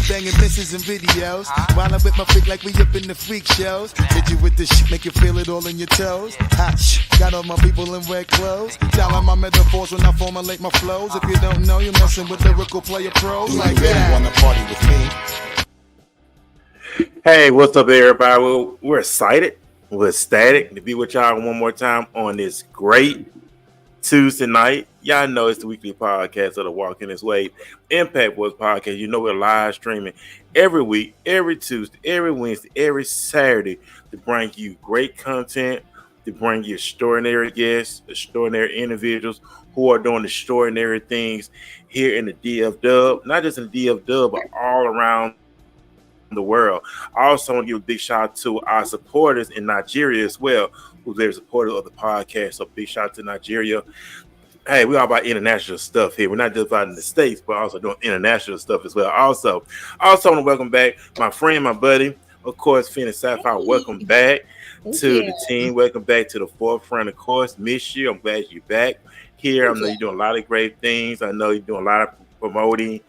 banging misses and videos. While I'm with my freak like we up in the freak shows. Hit you with the shit, make you feel it all in your toes. Hot shh, got all my people in red clothes. Dialing my metaphors when I formulate my flows. If you don't know, you're messing with lyrical player pros like that. Wanna party with me? Hey, what's up, everybody? We're excited. We're ecstatic to be with y'all one more time on this great Tuesday night. Y'all know it's the weekly podcast of the Walking This Way Impact Boys podcast. You know we're live streaming every week, every Tuesday, every Wednesday, every Saturday to bring you great content, to bring you extraordinary guests, extraordinary individuals who are doing extraordinary things here in the DF Dub, not just in the DF Dub, but all around the world. I also want to give a big shout out to our supporters in Nigeria as well, who's very supportive of the podcast. So big shout out to Nigeria. Hey, we're all about international stuff here. We're not just about in the States, but also doing international stuff as well. Also want to welcome back my friend, my buddy, of course, Phoenix Sapphire. Welcome back to the team. Welcome back to the forefront, of course. Miss you. I'm glad you're back here. I know you're doing a lot of great things. I know you're doing a lot of promoting,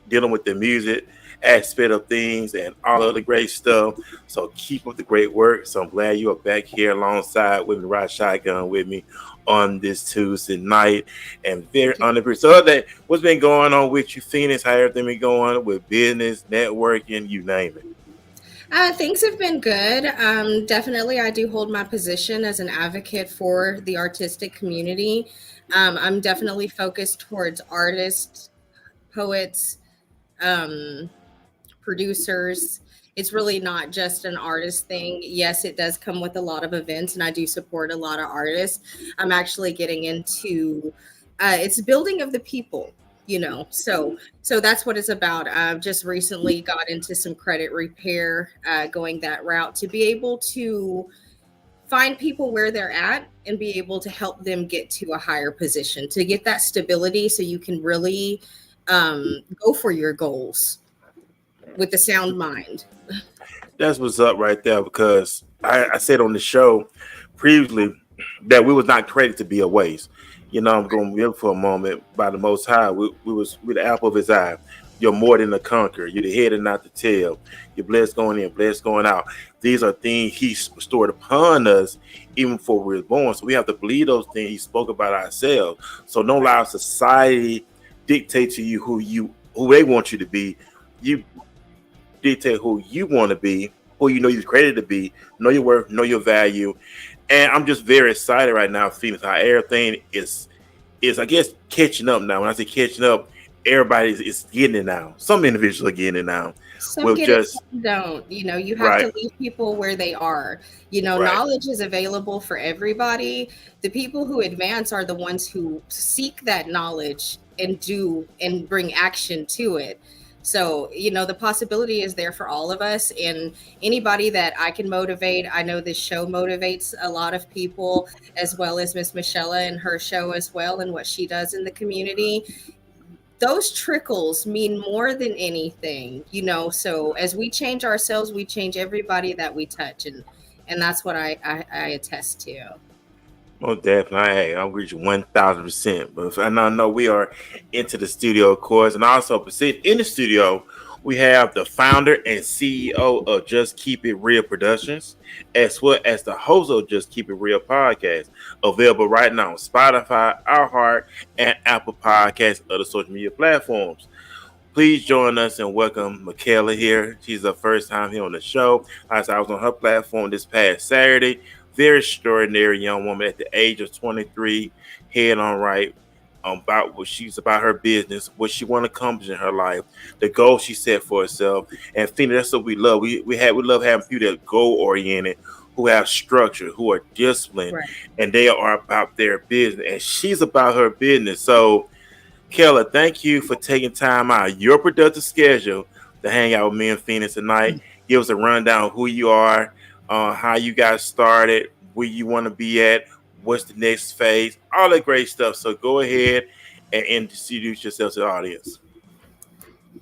dealing with the music aspect of things and all of the great stuff. So keep up the great work. So I'm glad you are back here alongside with me, ride shotgun with me on this Tuesday night. And very honored. So that what's been going on with you, Phoenix? How everything been going with business, networking, you name it? Things have been good. Definitely, I do hold my position as an advocate for the artistic community. I'm definitely focused towards artists, poets, producers. It's really not just an artist thing. Yes, it does come with a lot of events, and I do support a lot of artists. I'm actually getting into it's building of the people, so that's what it's about. I've just recently got into some credit repair, going that route to be able to find people where they're at and be able to help them get to a higher position, to get that stability so you can really go for your goals with a sound mind. That's what's up right there, because I said on the show previously that we was not created to be a waste. I'm going to live for a moment by the Most High. We was with the apple of his eye. You're more than a conqueror. You're the head and not the tail. You're blessed going in, blessed going out. These are things he stored upon us even before we were born. So we have to believe those things he spoke about ourselves. So don't allow society dictate to you who they want you to be. You dictate who you want to be, who you know you're created to be, know your worth, know your value. And I'm just very excited right now, Phoenix, how everything is I guess catching up now. When I say catching up, everybody is getting it now. Some individuals are getting it now. Some get it, some don't. You have to leave people where they are. Knowledge is available for everybody. The people who advance are the ones who seek that knowledge and do and bring action to it. So, the possibility is there for all of us, and anybody that I can motivate. I know this show motivates a lot of people, as well as Miss Michelle and her show as well, and what she does in the community. Those trickles mean more than anything, so as we change ourselves, we change everybody that we touch. And that's what I attest to. Well, definitely, I agree with you 1,000%. But I know we are into the studio, of course, and also in the studio, we have the founder and CEO of Just Keep It Real Productions, as well as the host of Just Keep It Real podcast, available right now on Spotify, iHeart, and Apple Podcasts, other social media platforms. Please join us and welcome Michaela here. She's the first time here on the show. I was on her platform this past Saturday. Very extraordinary young woman at the age of 23, head on right, about what she's about, her business, what she want to accomplish in her life, the goal she set for herself. And Phoenix, that's what we love. We love having people that are goal oriented, who have structure, who are disciplined, right, and they are about their business. And she's about her business. So, Kella, thank you for taking time out of your productive schedule to hang out with me and Phoenix tonight. Give us a rundown of who you are, how you got started, where you want to be at, what's the next phase, all that great stuff. So go ahead and introduce yourself to the audience.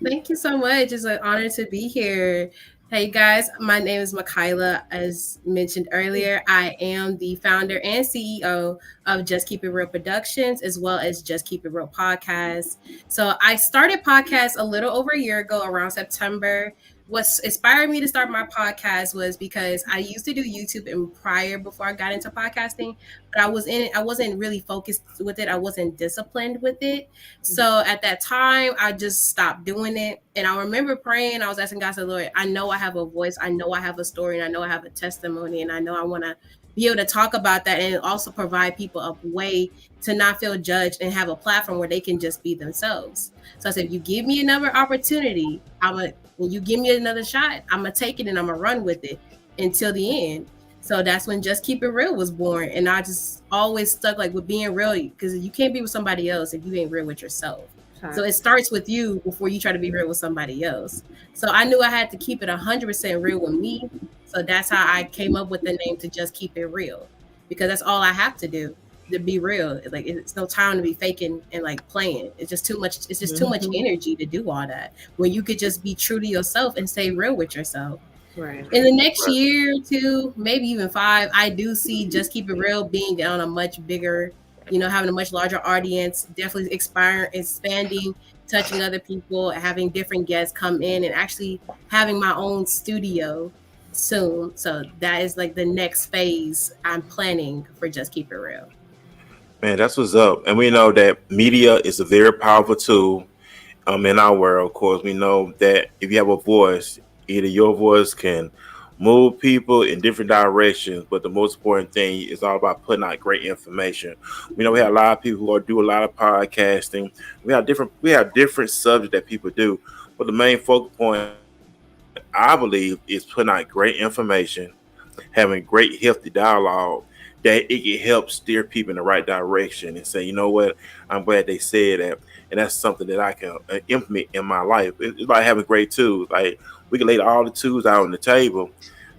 Thank you so much. It's an honor to be here. Hey guys, my name is Makayla. As mentioned earlier, I am the founder and CEO of Just Keep It Real Productions, as well as Just Keep It Real Podcast. So I started podcast a little over a year ago, around September. What's inspired me to start my podcast was because I used to do YouTube and prior before I got into podcasting, but I wasn't really focused with it. I wasn't disciplined with it. So at that time, I just stopped doing it. And I remember praying. I was asking God, said, Lord, I know I have a voice. I know I have a story. And I know I have a testimony. And I know I want to be able to talk about that and also provide people a way to not feel judged and have a platform where they can just be themselves. So I said, if you give me another opportunity, when you give me another shot, I'm going to take it and I'm going to run with it until the end. So that's when Just Keep It Real was born. And I just always stuck like with being real, because you can't be with somebody else if you ain't real with yourself. So it starts with you before you try to be real with somebody else. So I knew I had to keep it 100% real with me. So that's how I came up with the name To Just Keep It Real, because that's all I have to do to be real. Like, it's no time to be faking and like playing. It's just too much. It's just too much energy to do all that when you could just be true to yourself and stay real with yourself. Right. In the next year or two, maybe even 5, I do see Just Keep It Real being on a much bigger, having a much larger audience, definitely expanding, touching other people, having different guests come in, and actually having my own studio soon. So that is like the next phase I'm planning for Just Keep It Real. Man, that's what's up. And we know that media is a very powerful tool in our world. Of course, we know that if you have a voice, either your voice can move people in different directions, but the most important thing is all about putting out great information. We know we have a lot of people who do a lot of podcasting. We have different subjects that people do, but the main focal point, I believe, is putting out great information, having great healthy dialogue, that it can help steer people in the right direction and say, you know what, I'm glad they said that. And that's something that I can implement in my life. It's like having great tools. Like, we can lay all the tools out on the table.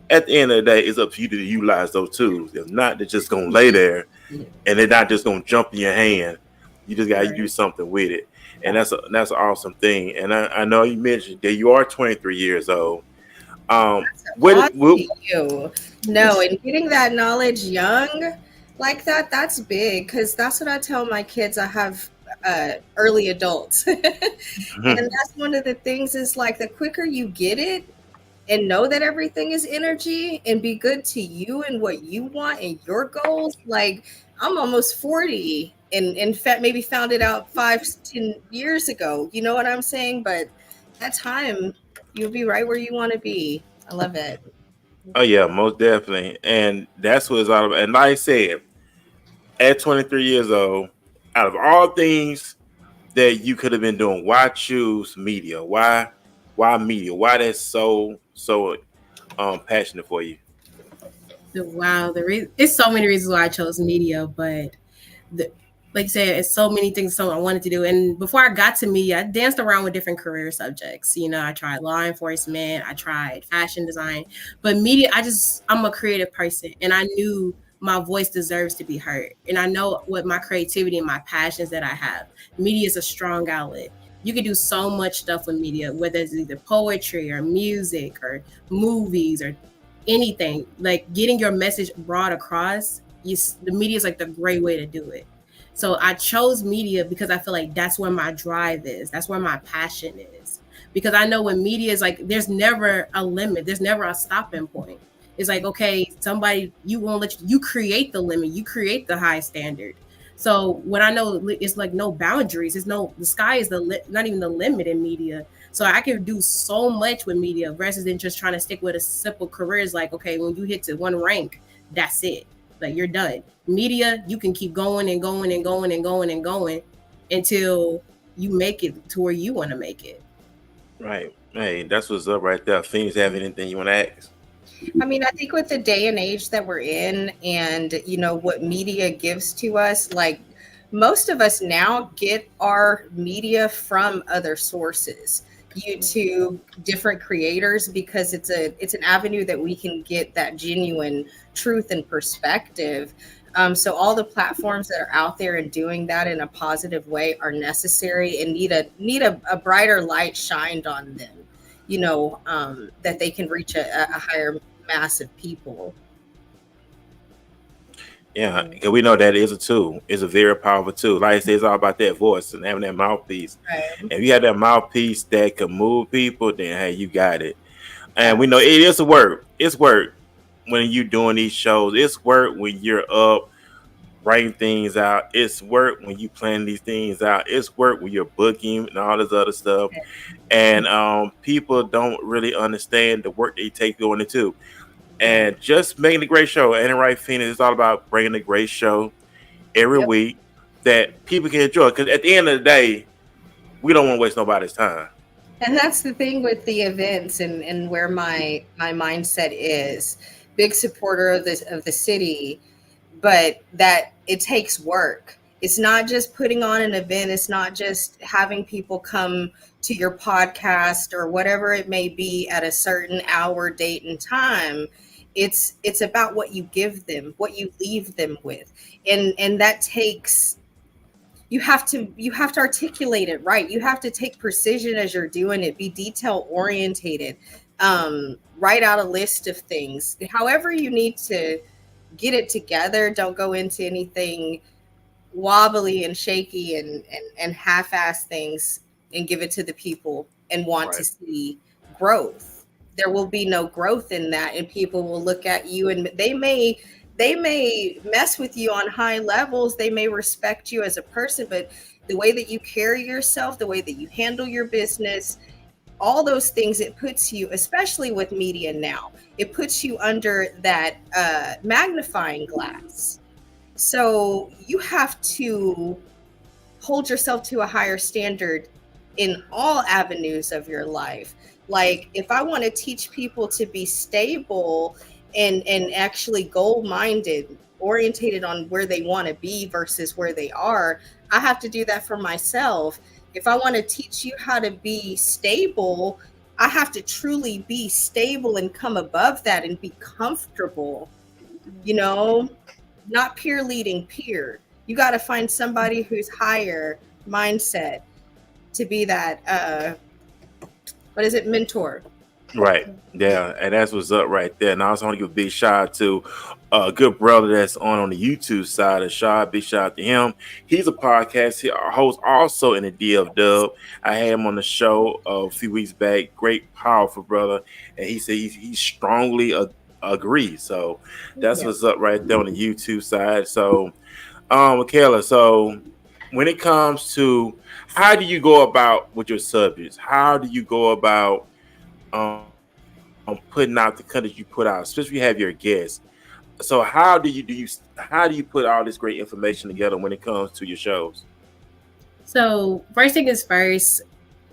At the end of the day, it's up to you to utilize those tools. If not, they're just going to lay there and they're not just going to jump in your hand. You just got to do something with it. And that's an awesome thing. And I know you mentioned that you are 23 years old. And getting that knowledge young like that's big, because that's what I tell my kids. I have early adults. And that's one of the things, is like, the quicker you get it and know that everything is energy and be good to you and what you want and your goals. Like, I'm almost 40 and in fact maybe found it out 5-10 years ago. You know what I'm saying? But that time, you'll be right where you want to be. I love it. Oh yeah, most definitely. And that's what it's all about. And like I said, at 23 years old, out of all things that you could have been doing, why choose media? Why media? Why that's so passionate for you? Wow, it's so many reasons why I chose media, but like I said, it's so many things I wanted to do. And before I got to media, I danced around with different career subjects. I tried law enforcement, I tried fashion design, but media, I'm a creative person, and I knew my voice deserves to be heard. And I know what my creativity and my passions that I have. Media is a strong outlet. You can do so much stuff with media, whether it's either poetry or music or movies or anything. Like, getting your message brought across, the media is like the great way to do it. So I chose media because I feel like that's where my drive is. That's where my passion is. Because I know when media is like, there's never a limit. There's never a stopping point. It's like, okay, you won't let you create the limit. You create the high standard. So when I know it's like no boundaries, the sky is not even the limit in media. So I can do so much with media versus than just trying to stick with a simple career. It's like, okay, when you hit to one rank, that's it. Like, you're done. Media, you can keep going and going and going and going and going until you make it to where you want to make it. Right. Hey, that's what's up right there. Phoenix, have anything you want to ask? I mean, I think with the day and age that we're in, and what media gives to us, like, most of us now get our media from other sources, YouTube, different creators, because it's an avenue that we can get that genuine truth and perspective. So all the platforms that are out there and doing that in a positive way are necessary and need a brighter light shined on them. that they can reach a higher mass of people. Yeah, because we know that is a tool. It's a very powerful tool. Like I said, it's all about that voice and having that mouthpiece. Right. If you have that mouthpiece that can move people, then hey, you got it. And we know it is a work. It's work when you're doing these shows. It's work when you're up writing things out. It's work when you plan these things out. It's work when you're booking and all this other stuff. And people don't really understand the work they take going into. And just making a great show. And Right Phoenix is all about bringing a great show every week that people can enjoy. Because at the end of the day, we don't want to waste nobody's time. And that's the thing with the events and where my mindset is. Big supporter of the city, but that it takes work. It's not just putting on an event. It's not just having people come to your podcast or whatever it may be at a certain hour, date, and time. It's about what you give them, what you leave them with. And that takes, you have to articulate it right. You have to take precision as you're doing it, be detail orientated, write out a list of things. However you need to get it together. Don't go into anything wobbly and shaky and half-ass things and give it to the people and want to see growth. There will be no growth in that, and people will look at you and they may mess with you on high levels. They may respect you as a person, but the way that you carry yourself, the way that you handle your business, all those things, it puts you, especially with media now, it puts you under that magnifying glass. So you have to hold yourself to a higher standard in all avenues of your life. Like if I want to teach people to be stable and actually goal-minded, orientated on where they want to be versus where they are, I have to do that for myself. If I want to teach you how to be stable, I have to truly be stable and come above that and be comfortable, not peer leading peer. You got to find somebody who's higher mindset to be that, mentor. Right. Yeah. And that's what's up right there. And I also want to give a big shout out to a good brother that's on the YouTube side of Shaw. Big shout out to him. He's a podcast host also in the DF I had him on the show a few weeks back. Great, powerful brother. And he said he strongly agrees. So that's what's up right there on the YouTube side. So, Michaela, so when it comes to how do you go about with your subjects? How do you go about putting out the content you put out, especially if you have your guests? So how do you put all this great information together when it comes to your shows? So first thing is first,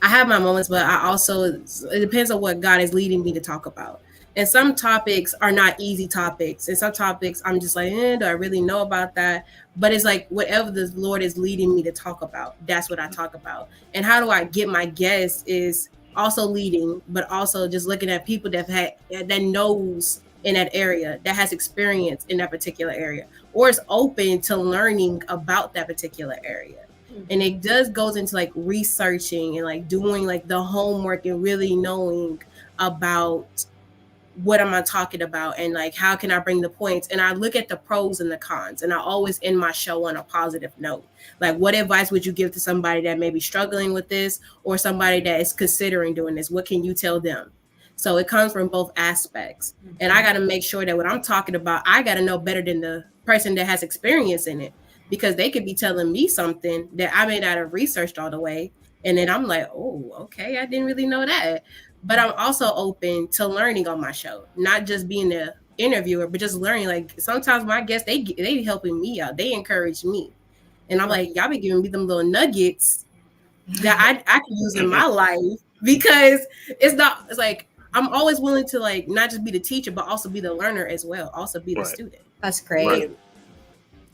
I have my moments, but it depends on what God is leading me to talk about. And some topics are not easy topics. And some topics I'm just like, do I really know about that? But it's like whatever the Lord is leading me to talk about, that's what I talk about. And how do I get my guests is also leading, but also just looking at people that knows in that area, that has experience in that particular area, or is open to learning about that particular area. And it goes into like researching and like doing like the homework and really knowing about what am I talking about and like how can I bring the points. And I look at the pros and the cons, and I always end my show on a positive note. Like, what advice would you give to somebody that may be struggling with this, or somebody that is considering doing this? What can you tell them? So it comes from both aspects. And I got to make sure that what I'm talking about, I got to know better than the person that has experience in it, because they could be telling me something that I may not have researched all the way. And then I'm like, oh, okay, I didn't really know that. But I'm also open to learning on my show, not just being the interviewer, but just learning. Like sometimes my guests, they helping me out. They encourage me. And I'm like, y'all be giving me them little nuggets that I can use in my life, because it's like, I'm always willing to like, not just be the teacher, but also be the learner as well. Also be the student. That's great. Right.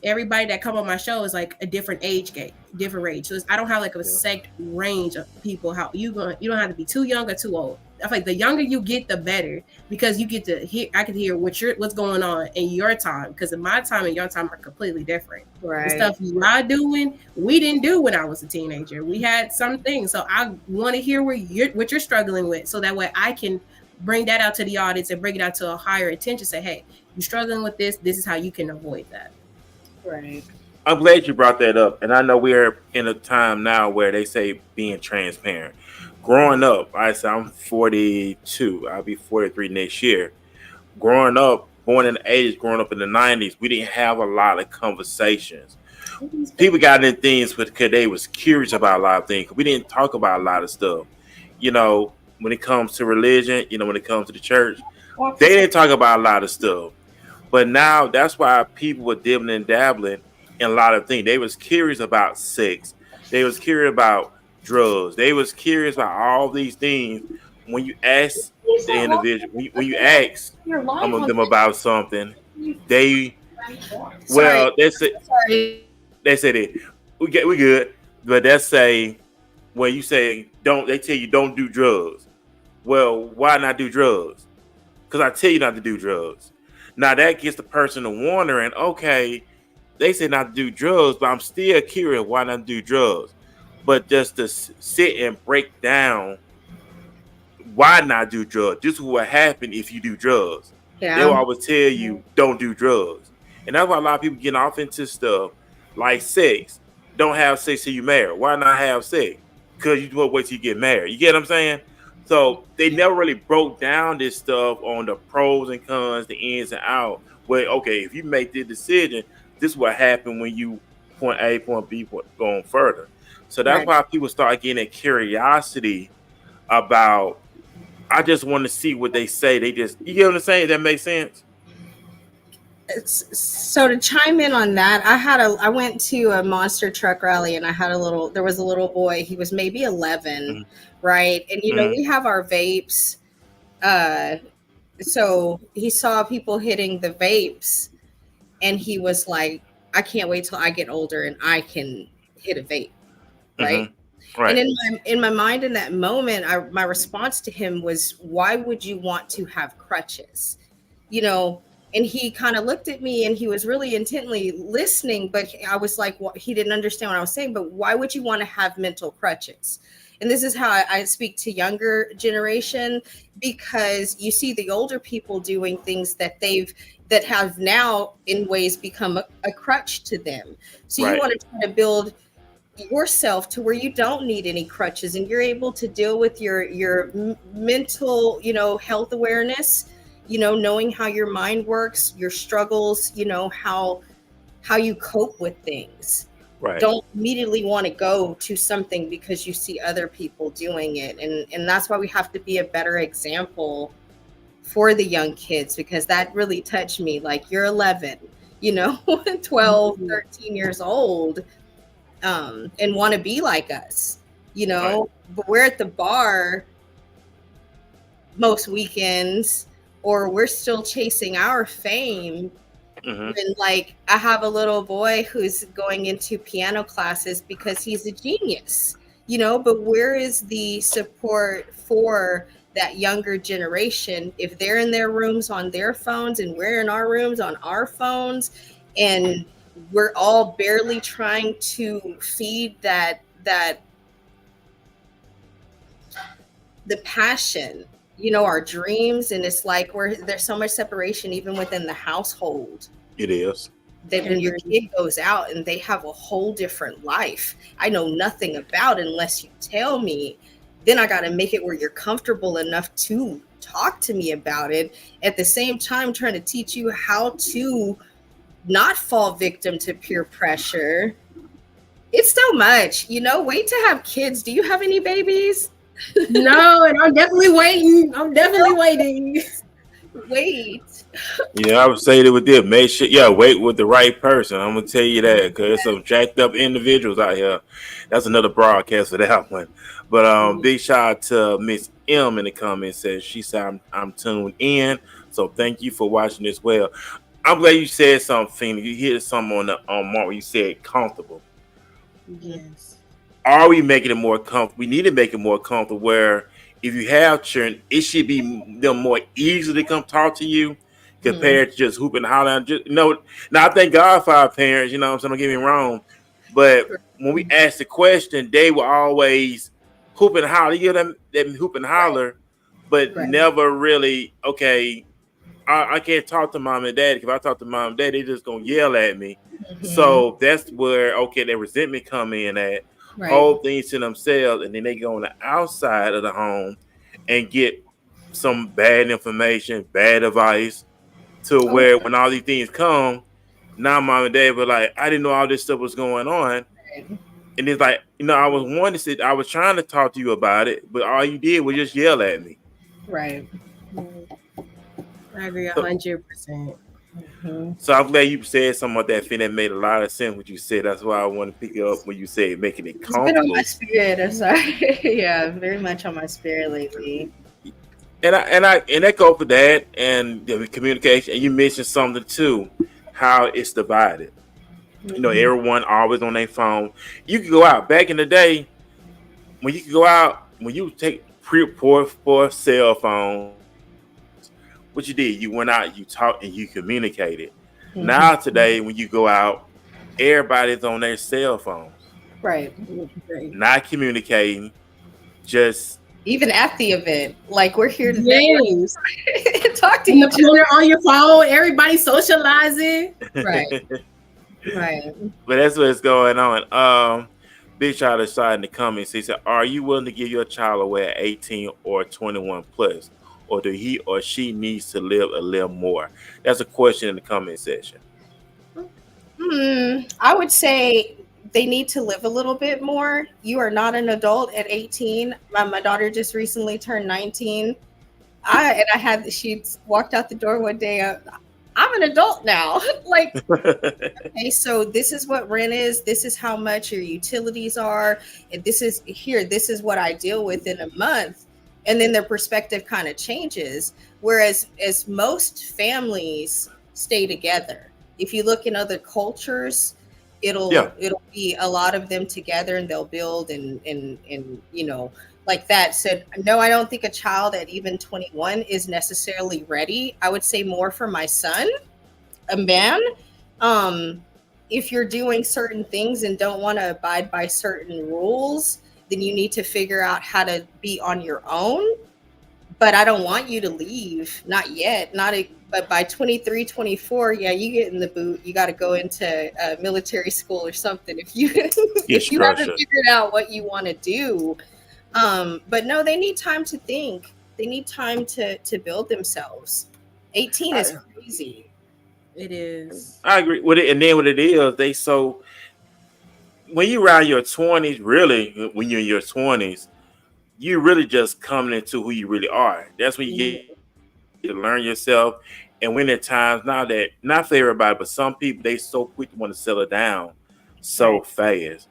Everybody that come on my show is like a different age gate, different range. So I don't have like a set range of people. How you don't have to be too young or too old. I feel like the younger you get, the better, because you get to hear. I can hear what's going on in your time, because in my time and your time are completely different. Right. The stuff you're doing, we didn't do when I was a teenager. We had some things, so I want to hear what you're struggling with, so that way I can bring that out to the audience and bring it out to a higher attention. Say, hey, you're struggling with this. This is how you can avoid that. Right. I'm glad you brought that up. And I know we're in a time now where they say being transparent. Growing up, I'm 42. I'll be 43 next year. Growing up, born in the 80s, growing up in the 90s, we didn't have a lot of conversations. People got into things because they was curious about a lot of things. We didn't talk about a lot of stuff. You know, when it comes to religion, when it comes to the church, they didn't talk about a lot of stuff. But now that's why people were dibbling and dabbling in a lot of things. They was curious about sex. They was curious about drugs. They was curious about all these things. When you ask the individual, when you ask them about something, they said it. We good, but that's say when you say don't, they tell you don't do drugs. Well, why not do drugs? Because I tell you not to do drugs. Now that gets the person to wondering, okay, they say not to do drugs, but I'm still curious why not do drugs. But just to sit and break down why not do drugs. This is what happen if you do drugs. Yeah. They'll always tell you don't do drugs. And that's why a lot of people get off into stuff like sex. Don't have sex till you married. Why not have sex? Because you won't wait till you get married. You get what I'm saying? So they never really broke down this stuff on the pros and cons, the ins and outs. Well, okay, if you make this decision, this is what happened when you point A, point B, going further. So that's why people start getting a curiosity about, I just want to see what they say. You get what I'm saying? That makes sense? So to chime in on that, I went to a monster truck rally, and there was a little boy. He was maybe 11, right? And we have our vapes. So he saw people hitting the vapes, and he was like, I can't wait till I get older and I can hit a vape, right? Right. And in my mind in that moment, my response to him was, why would you want to have crutches? And he kind of looked at me, and he was really intently listening, but I was like, well, he didn't understand what I was saying. But why would you want to have mental crutches? And this is how I speak to younger generation, because you see the older people doing things that have now in ways become a crutch to them. So you want to try to build yourself to where you don't need any crutches, and you're able to deal with your mental, health awareness, knowing how your mind works, your struggles, how you cope with things. Right. Don't immediately want to go to something because you see other people doing it. And that's why we have to be a better example for the young kids, because that really touched me. Like, you're 11, 12, 13 years old, and want to be like us, Right. But we're at the bar most weekends, or we're still chasing our fame. And like, I have a little boy who's going into piano classes because he's a genius, but where is the support for that younger generation if they're in their rooms on their phones and we're in our rooms on our phones, and we're all barely trying to feed that the passion, our dreams. And it's like there's so much separation even within the household. It is. That when your kid goes out and they have a whole different life, I know nothing about unless you tell me. Then I got to make it where you're comfortable enough to talk to me about it. At the same time, trying to teach you how to not fall victim to peer pressure. It's so much, wait to have kids. Do you have any babies? No, and I'm definitely waiting. Wait. Yeah, I would say that with them, make sure, wait with the right person. I'm gonna tell you that, because there's some jacked up individuals out here. That's another broadcast for that one. But big shout out to Miss M in the comments. She said I'm tuned in. So thank you for watching as well. I'm glad you said something. You hear something on Mark where you said comfortable. Yes. Are we making it more comfortable? We need to make it more comfortable where if you have children, it should be them more easy to come talk to you compared to just hooping and hollering. Just now I thank God for our parents, you know what I'm saying, don't get me wrong. But when we ask the question, they will always hoop and holler. You give them hoop and holler, but never really, okay, I can't talk to mom and dad. If I talk to mom and dad, they're just gonna yell at me. So that's where that resentment come in at. Hold things to themselves, and then they go on the outside of the home and get some bad information, bad advice, to where when all these things come, now mom and dad were like, I didn't know all this stuff was going on. And it's like, I was trying to talk to you about it, but all you did was just yell at me. Right. I agree 100%. So I'm glad you said something like that, Finn. That made a lot of sense what you said. That's why I want to pick it up when you say making it comfortable. It's been on my spirit. I'm sorry. Yeah, very much on my spirit lately. And I echo for that and the communication. And you mentioned something too, how it's divided. Everyone always on their phone. You could go out back in the day when you take poor cell phone. What you did, you went out, you talked, and you communicated. Now today, when you go out, everybody's on their cell phones. Right. Not communicating, just even at the event, like we're here today. Talk to in the corner on your phone, everybody socializing. Right. Right. But that's what's going on. Big Child decided in the comments, he said, are you willing to give your child away at 18 or 21 plus? Or do he or she needs to live a little more? That's a question in the comment section. I would say they need to live a little bit more. You are not an adult at 18. My daughter just recently turned 19. She walked out the door one day. I'm an adult now. Like, okay, so this is what rent is. This is how much your utilities are. And this is what I deal with in a month. And then their perspective kind of changes. Whereas as most families stay together. If you look in other cultures, it'll be a lot of them together and they'll build and like that. Said, no, I don't think a child at even 21 is necessarily ready. I would say more for my son, a man. If you're doing certain things and don't want to abide by certain rules, then you need to figure out how to be on your own. But I don't want you to leave. Not yet. But by 23, 24, yeah, you get in the boot. You got to go into military school or something. If you haven't figured out what you want to do. But no, they need time to think. They need time to build themselves. 18 is crazy. It is. I agree with it. And then what it is, when you're around your 20s, really, when you're in your 20s, you really just coming into who you really are. That's when you get to learn yourself. And when there are times now that, not for everybody, but some people, they so quick to want to settle down so fast.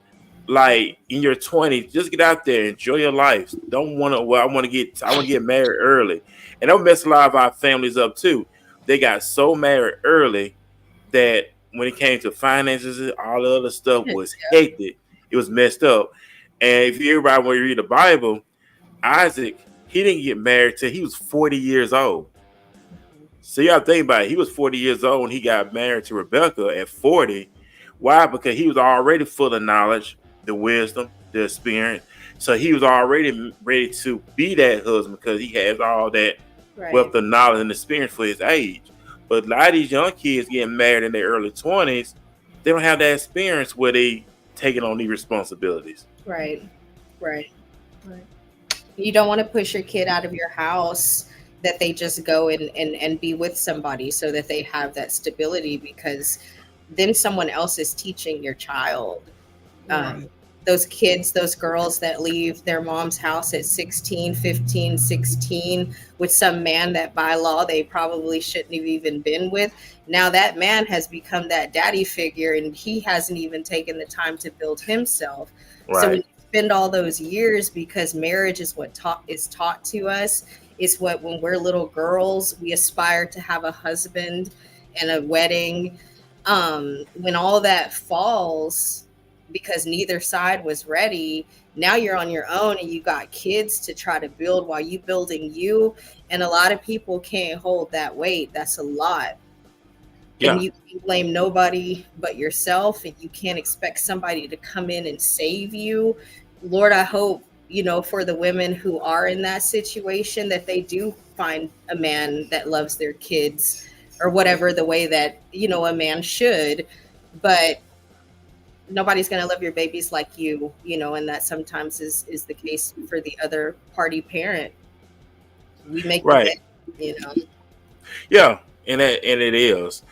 Like in your 20s, just get out there, enjoy your life. Don't want to. Well, I want to get married early, and that messed a lot of our families up too. They got so married early that when it came to finances, all the other stuff was hectic. It was messed up. And if you everybody when you read the Bible, Isaac, he didn't get married till he was 40 years old. So you got to think about it. He was 40 years old when he got married to Rebecca at 40. Why? Because he was already full of knowledge, the wisdom, the experience. So he was already ready to be that husband because he has all that wealth of knowledge and experience for his age. But a lot of these young kids getting married in their early 20s, they don't have that experience where they taking on these responsibilities. Right. You don't want to push your kid out of your house that they just go and be with somebody so that they have that stability, because then someone else is teaching your child. Those kids, those girls that leave their mom's house at 16, 15, 16 with some man that by law they probably shouldn't have even been with. Now that man has become that daddy figure and he hasn't even taken the time to build himself. Right. So when you spend all those years, because marriage is what is taught to us, is what when we're little girls, we aspire to have a husband and a wedding. When all that falls, because neither side was ready. Now you're on your own and you got kids to try to build while you building you. And a lot of people can't hold that weight. That's a lot. Yeah. And you can blame nobody but yourself, and you can't expect somebody to come in and save you. Lord, I hope, for the women who are in that situation, that they do find a man that loves their kids or whatever, the way that, a man should. But nobody's going to love your babies like you, and that sometimes is the case for the other party parent. We make right. Yeah, and it is.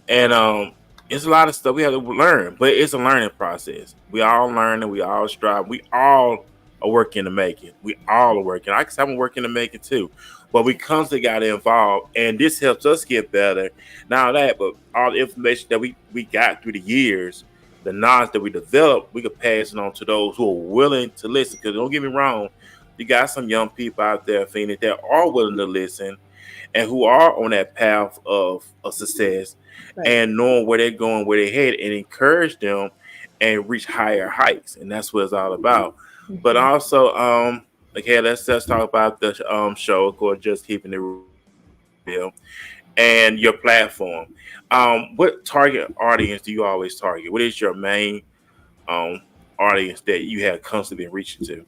And it's a lot of stuff we have to learn, but it's a learning process. We all learn and we all strive. We all are working to make it. We all are working. I guess I'm working to make it too. But we constantly got involved, and this helps us get better. Not that, but all the information that we got through the years, the knowledge that we developed, we could pass it on to those who are willing to listen. Because don't get me wrong, you got some young people out there, Phoenix, that are willing to listen and who are on that path of success, right, and knowing where they're going, where they're headed, and encourage them and reach higher heights. And that's what it's all about. Mm-hmm. But also, okay, let's talk about the show, of course, Just Keeping It Real, and your platform. What target audience do you always target? What is your main audience that you have constantly been reaching to?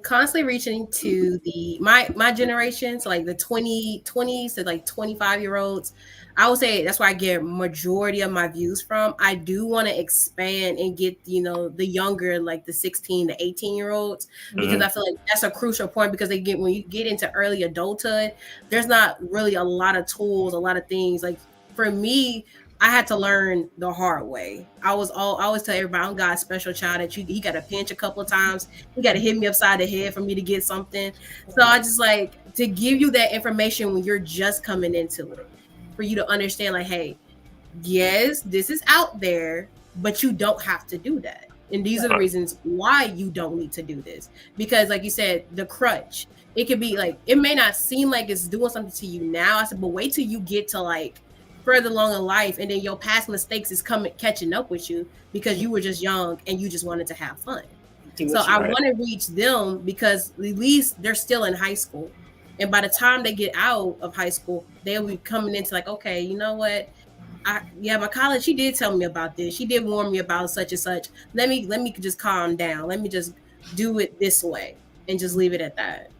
Constantly reaching to my generation, so like the 20s to like 25-year-olds. I would say that's where I get majority of my views from. I do want to expand and get, the younger, like the 16 to 18-year-olds, because mm-hmm. I feel like that's a crucial point, because when you get into early adulthood, there's not really a lot of tools, a lot of things. Like for me, I had to learn the hard way. I always tell everybody, I'm God's special child, that he got to pinch a couple of times. He got to hit me upside the head for me to get something. So I just like to give you that information when you're just coming into it, for you to understand, like, hey, yes, this is out there, but you don't have to do that. And these are the reasons why you don't need to do this. Because like you said, the crutch, it could be like, it may not seem like it's doing something to you now. I said, but wait till you get to like further along in life, and then your past mistakes is catching up with you, because you were just young and you just wanted to have fun. So I want to reach them, because at least they're still in high school. And by the time they get out of high school, they'll be coming into like, okay, you know what? My college, she did tell me about this. She did warn me about such and such. Let me just calm down. Let me just do it this way and just leave it at that.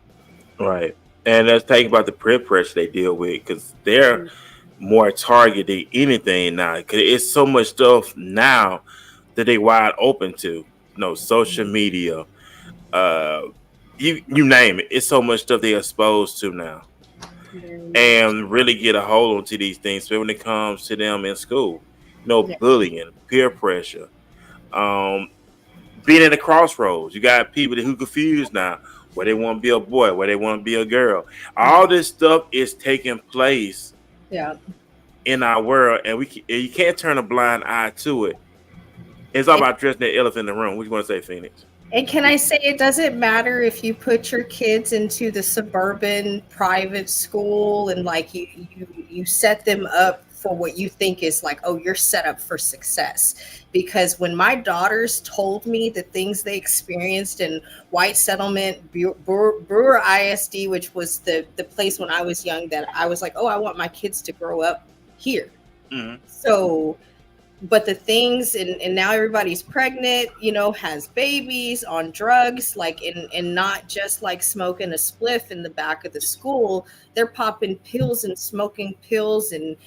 Right. And let's think about the peer pressure they deal with, because they're more targeted than anything now. Because it's so much stuff now that they wide open to. Social media, you name it. It's so much stuff they're exposed to now, and really get a hold onto these things. So when it comes to them in school, bullying, peer pressure, being at a crossroads. You got people who confused now, where they want to be a boy, where they want to be a girl. All this stuff is taking place in our world, and you can't turn a blind eye to it. It's all about addressing the elephant in the room. What do you want to say, Phoenix? And can I say, it doesn't matter if you put your kids into the suburban private school and like you set them up for what you think is like, oh, you're set up for success. Because when my daughters told me the things they experienced in White Settlement, Brewer ISD, which was the place when I was young, that I was like, oh, I want my kids to grow up here. Mm-hmm. So, but the things, and now everybody's pregnant, has babies, on drugs, like, and not just like smoking a spliff in the back of the school. They're popping pills and smoking pills and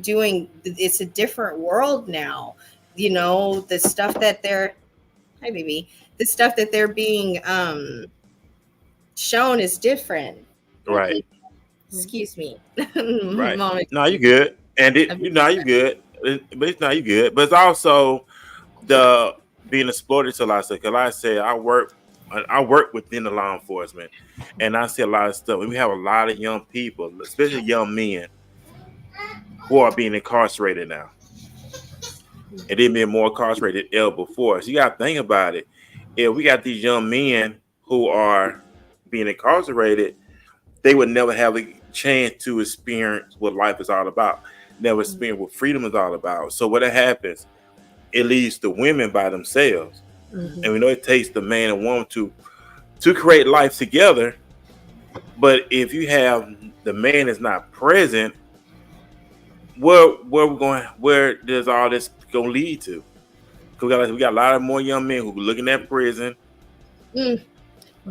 doing, it's a different world now. The stuff that they're, hi baby, the stuff that they're being shown is different. Right. Excuse me. Right. No, you good. And you good. But it's not you good. But it's also the being exploited to a lot of stuff. Because like I said, I work within the law enforcement, and I see a lot of stuff. And we have a lot of young people, especially young men, who are being incarcerated now. And they've been more incarcerated than ever before. So you got to think about it. If we got these young men who are being incarcerated, they would never have a chance to experience what life is all about. Never experience what freedom is all about. So what happens? it leaves the women by themselves. Mhm. And we know it takes the man and woman to create life together. But if you have the man is not present, where does all this gonna lead to? Because we got a lot of more young men who are looking at prison.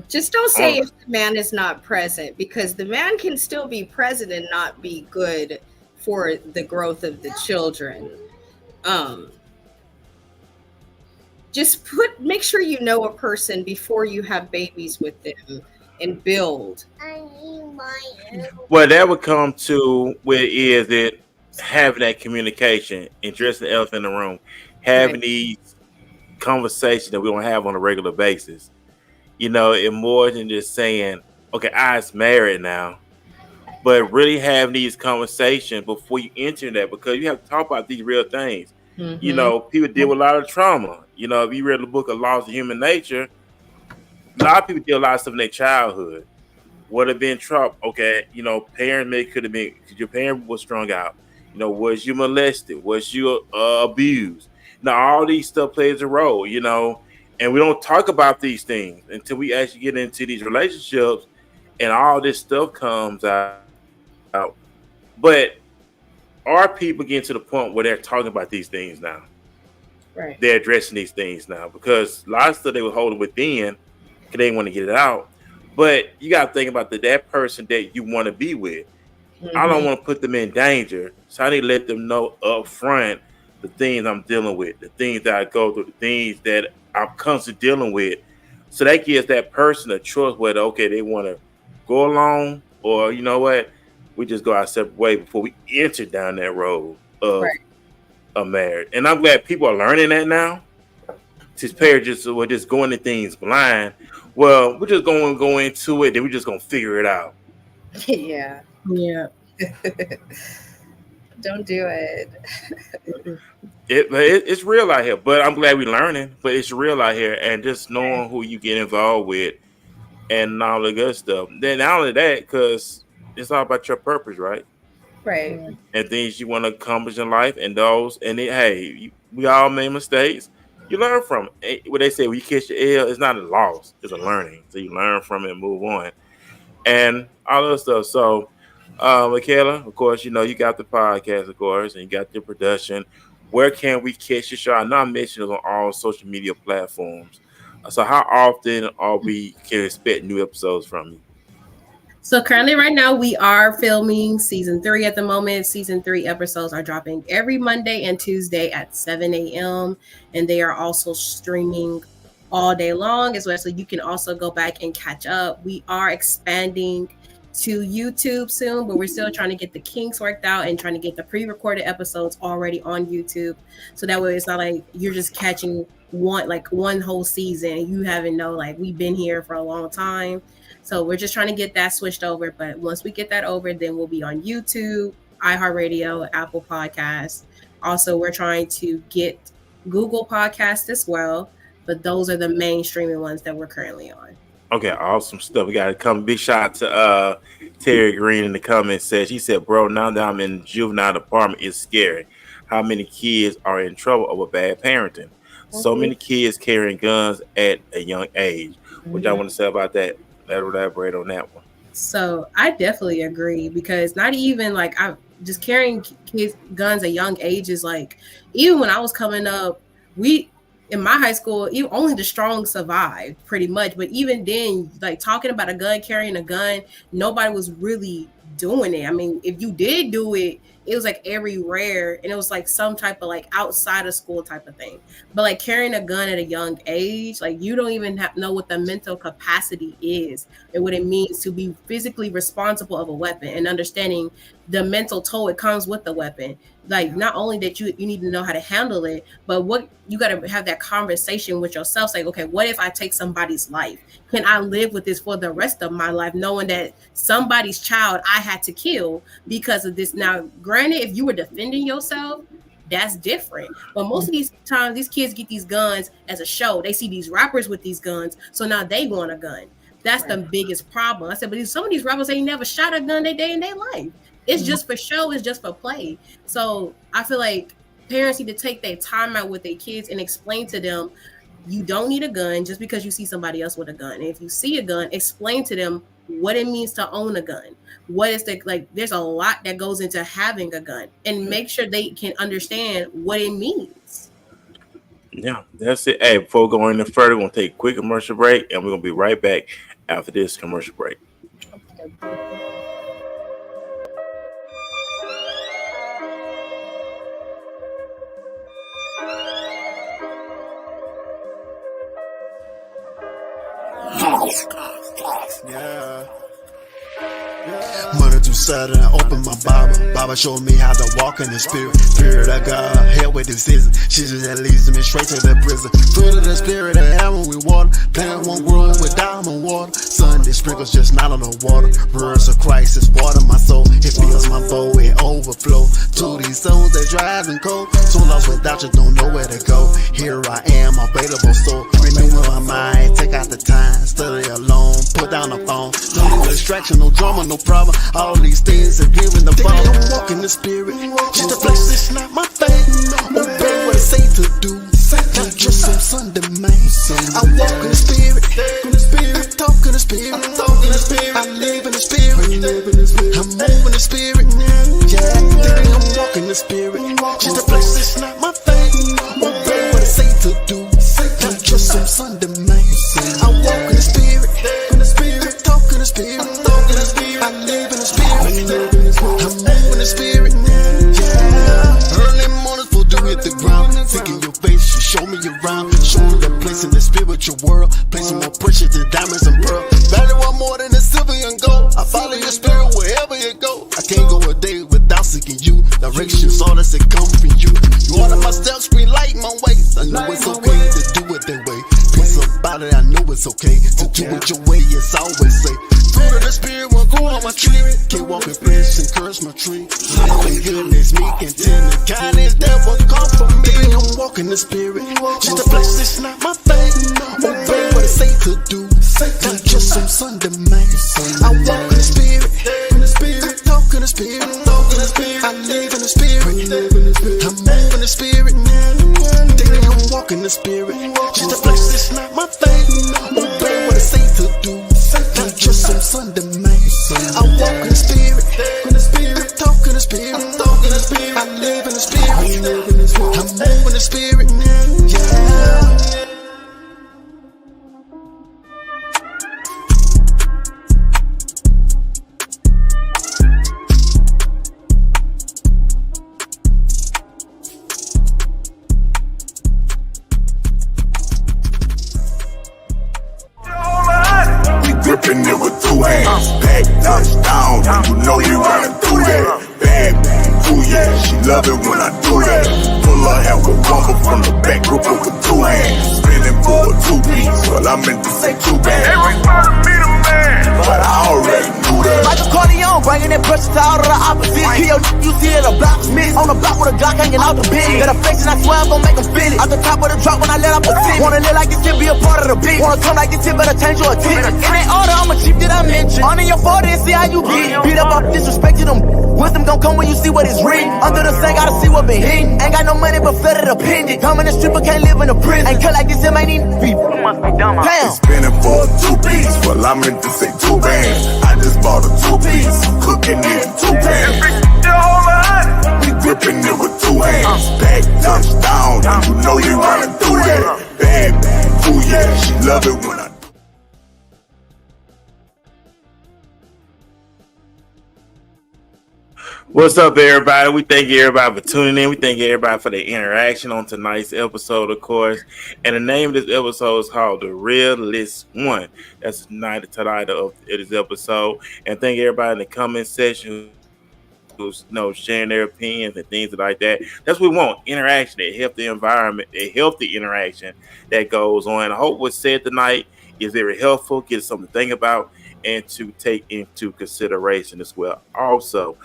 Just don't say if the man is not present, because the man can still be present and not be good for the growth of the children. Just make sure you know a person before you have babies with them and build. Well, that would come to where is it having that communication, addressing the elephant in the room, having these conversations that we don't have on a regular basis. You know, it more than just saying, okay, I's married now, but really having these conversations before you enter that, because you have to talk about these real things. Mm-hmm. You know, people deal with a lot of trauma. You know, if you read the book of Laws of Human Nature, a lot of people deal with a lot of stuff in their childhood. Would have been trauma. Okay, you know, parents could have been, because your parent was strung out. You know, was you molested? Was you abused? Now, all these stuff plays a role, you know, and we don't talk about these things until we actually get into these relationships and all this stuff comes out. But are people getting to the point where they're talking about these things now? Right. They're addressing these things now, because a lot of stuff they were holding within because they didn't want to get it out. But you got to think about that person that you want to be with. Mm-hmm. I don't want to put them in danger, so I need to let them know up front the things I'm dealing with, the things that I go through, the things that I'm constantly dealing with. So that gives that person a choice whether, okay, they want to go along, or, you know what, we just go our separate way before we enter down that road of a marriage. And I'm glad people are learning that now. We're just going to things blind. Well, we're just going to go into it, then we're just going to figure it out. Yeah. Don't do it. It's real out here, but I'm glad we're learning. But it's real out here, and just knowing who you get involved with and all the good stuff. Then not only that, because it's all about your purpose, right? Right. And things you want to accomplish in life, and we all made mistakes. You learn from it. What they say, when you catch your L, it's not a loss, it's a learning. So you learn from it and move on, and all that stuff. So, Michaela, of course, you know, you got the podcast, of course, and you got the production. Where can we catch your show? I know I mentioned it on all social media platforms. So how often can expect new episodes from you? So currently right now we are filming season 3 at the moment. Season 3 episodes are dropping every Monday and Tuesday at 7 a.m. And they are also streaming all day long as well. So you can also go back and catch up. We are expanding to YouTube soon, but we're still trying to get the kinks worked out and trying to get the pre-recorded episodes already on YouTube. So that way it's not like you're just catching one whole season. You haven't know, like, we've been here for a long time. So we're just trying to get that switched over. But once we get that over, then we'll be on YouTube, iHeartRadio, Apple Podcasts. Also, we're trying to get Google Podcasts as well. But those are the main streaming ones that we're currently on. Okay, awesome stuff. We got to come. Big shout out to Terry Green in the comments. She said, bro, now that I'm in juvenile department, it's scary. How many kids are in trouble over bad parenting? Mm-hmm. So many kids carrying guns at a young age. What y'all want to say about that? Elaborate on that one. So I definitely agree, because not even like I just carrying kids guns at young ages. Like, even when I was coming up, in my high school, only the strong survived pretty much. But even then, like, talking about carrying a gun, nobody was really doing it. I mean, if you did do it, it was like very rare, and it was like some type of like outside of school type of thing. But like carrying a gun at a young age, like, you don't even know what the mental capacity is and what it means to be physically responsible of a weapon, and understanding the mental toll it comes with the weapon. Like, not only that you need to know how to handle it, but what you got to have that conversation with yourself. Like, okay, what if I take somebody's life? Can I live with this for the rest of my life, knowing that somebody's child I had to kill because of this? Now, granted, if you were defending yourself, that's different. But most of these times, these kids get these guns as a show. They see these rappers with these guns, so now they want a gun. That's the biggest problem. I said, but some of these rappers ain't never shot a gun a day in their life. It's just for show. It's just for play. So I feel like parents need to take their time out with their kids and explain to them, you don't need a gun just because you see somebody else with a gun. And if you see a gun, explain to them what it means to own a gun. What is the, like, there's a lot that goes into having a gun, and make sure they can understand what it means. Yeah, that's it. Hey, before going any further, we're going to take a quick commercial break, and we're going to be right back after this commercial break. Yeah. Monday through Saturday, I open my Bible. Bible showed me how to walk in the spirit. Spirit of God, hell with decision. She just that leads me straight to the prison. Fruit of the spirit, the heaven we water. Plant won't grow with diamond water. Sunday sprinkles just not on the water. Words of Christ is water my soul. It fills my bowl, it overflow. To these souls that dry and cold. So lost without you, don't know where to go. Here I am, available store. Renewing my mind, take out the time. Study alone, put down the phone. No distraction, no drama, no problem. All these things are given the ball. I'm walking the spirit. Just the flesh is not my thing. Obey what I say to do. Not just some Sunday man. I walk in the spirit. I talk in the spirit. I live in the spirit. I move in the spirit. Yeah, I'm walking the spirit. Just the flesh is not my thing. Obey what I say to do. Not just some Sunday man. I walk in the spirit. I talk in the spirit. I live in the spirit. I move in the spirit. Yeah. Early mornings before you hit the ground. Thinking your face, you show me around. Show me the place in the spiritual world. Placing more precious than diamonds and pearl. Value one more than the silver and gold. I follow your spirit wherever you go. I can't go a day without seeking you. Directions, all that's that come from you. You order my steps, green light my ways. I know it's okay to do it their way. Peace about it, I know it's okay to do it your way. It's always safe. Fruit of the spirit will grow on my tree. Can't walk in flesh and curse my tree. Loving goodness, meek and tender. Kindness that will come from me. I'm walking the spirit. Just the flesh is not my thing. Obey what I say to do. Not just some Sunday man. I walk in the spirit. I talk in the spirit. I live in the spirit. I move in the spirit. Daily I'm walking the spirit. Just the flesh is not my thing. Obey what I say to do. Not just some Sunday man. I walk in the spirit. I talk in the spirit. I live in the spirit. I move in the spirit. Yeah. Gripping it with two hands, back touchdown. You know you gotta do that. Bad man, ooh yeah, she love it when I do that. Pull her hair with rumble from the back, grip her with two hands. Spinning for a two-piece, well I meant to say two bands. Everybody be the man, but I already knew that. Like a Corleone, bringing that pressure to all of the opposite. Kill you see it, a block miss. On the block with a Glock hanging out the bin. Got a face and I swear I'm gon' make them feel it. Out the top of the drop when I let out the tip. Wanna live like this shit, be a part of the beat. Wanna come like this shit, better change your attention. In that order, I'm a chief that I mentioned. On in your 40 and see how you get. Beat up off disrespect to them. Wisdom gon' come when you see what is written. Under the sand, gotta see what been hidden. Ain't got no money but flooded a pendant. Come in the strip, but can't live in a prison. Ain't cut like this, it might need to be. You must be dumb. Damn. Spinning for a two-piece, well I meant to say two bands. I just bought a two-piece, cooking it in two pans. We gripping it with two hands, back touchdown. You know you gotta do that. Bad man, ooh yeah, she love it when I. What's up, everybody? We thank everybody for tuning in. We thank everybody for the interaction on tonight's episode, of course. And the name of this episode is called The Realist One. That's the title of this episode. And thank everybody in the comment section who's sharing their opinions and things like that. That's what we want. Interaction, a healthy environment, a healthy interaction that goes on. I hope what's said tonight is very helpful, get something to think about, and to take into consideration as well. Also,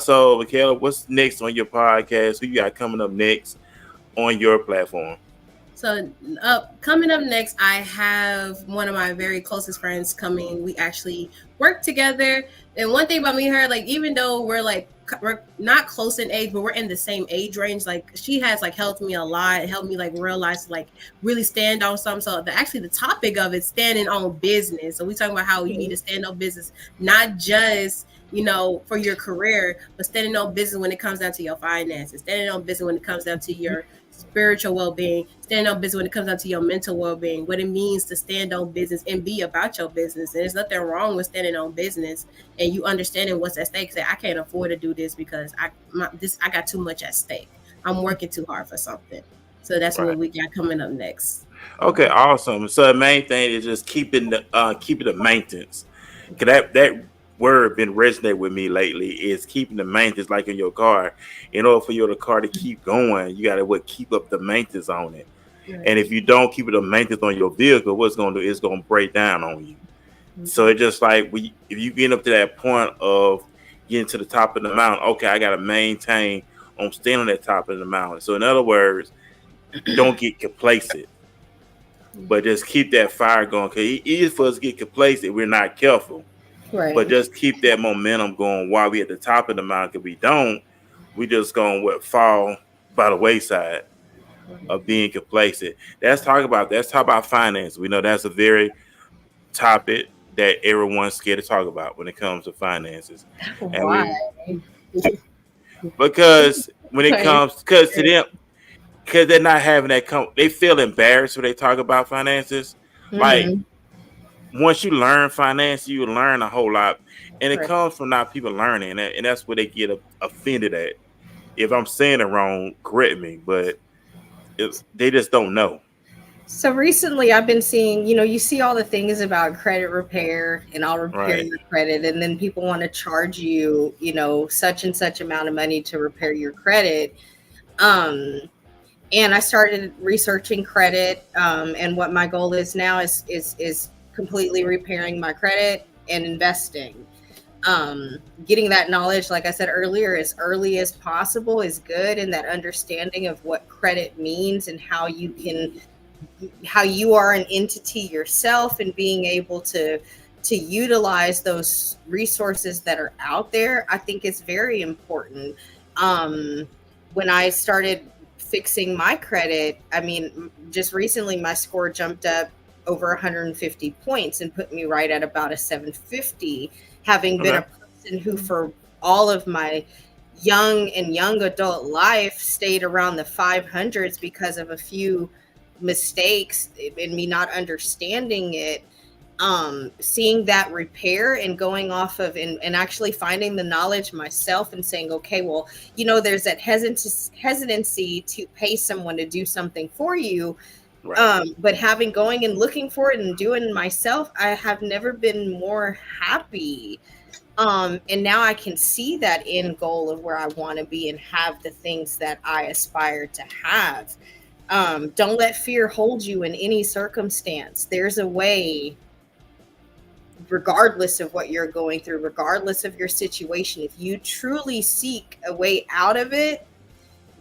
so Michaela, what's next on your podcast? Who you got coming up next on your platform? So coming up next, I have one of my very closest friends coming. We actually work together. And one thing about me and her, like, even though we're not close in age, but we're in the same age range, like, she has like helped me a lot, helped me like realize, like, really stand on something. So the topic of it, standing on business. So we talking about how you need to stand on business, not just, you know, for your career, but standing on business when it comes down to your finances, standing on business when it comes down to your spiritual well-being, standing on business when it comes down to your mental well-being, what it means to stand on business and be about your business. And there's nothing wrong with standing on business and you understanding what's at stake. Say, I can't afford to do this because I got too much at stake. I'm working too hard for something. So that's what we got coming up next. Okay, awesome. So the main thing is just keeping the maintenance. Cause that word been resonating with me lately is keeping the maintenance, like in your car. In order for your car to keep going, you gotta keep up the maintenance on it. Right. And if you don't keep the maintenance on your vehicle, what's gonna do is gonna break down on you. Mm-hmm. So it's just like if you get up to that point of getting to the top of the mountain, okay, I gotta maintain on staying on that top of the mountain. So in other words, don't get complacent, but just keep that fire going. Because it's easy for us to get complacent if we're not careful. Right. But just keep that momentum going while we're at the top of the mountain. If we don't, we just going to fall by the wayside of being complacent. Let's talk about finance. We know that's a very topic that everyone's scared to talk about when it comes to finances. Why? Because when it comes, because to them, because they're not having that they feel embarrassed when they talk about finances. Mm-hmm. Like, once you learn finance, you learn a whole lot, and it comes from not people learning, and that's where they get offended at. If I'm saying it wrong, correct me, but they just don't know. So recently, I've been seeing, you see all the things about credit repair, and I'll repair your credit, and then people want to charge you, such and such amount of money to repair your credit. And I started researching credit, and what my goal is now is completely repairing my credit and investing. Getting that knowledge, like I said earlier, as early as possible is good, and that understanding of what credit means and how you are an entity yourself, and being able to utilize those resources that are out there, I think is very important. When I started fixing my credit, just recently my score jumped up over 150 points and put me right at about a 750, having been a person who for all of my young adult life stayed around the 500s because of a few mistakes and me not understanding it. Seeing that repair and going off of and actually finding the knowledge myself and saying, okay, well, there's that hesitancy to pay someone to do something for you. Right. But going and looking for it and doing it myself, I have never been more happy. And now I can see that end goal of where I want to be and have the things that I aspire to have. Don't let fear hold you in any circumstance. There's a way, regardless of what you're going through, regardless of your situation. If you truly seek a way out of it,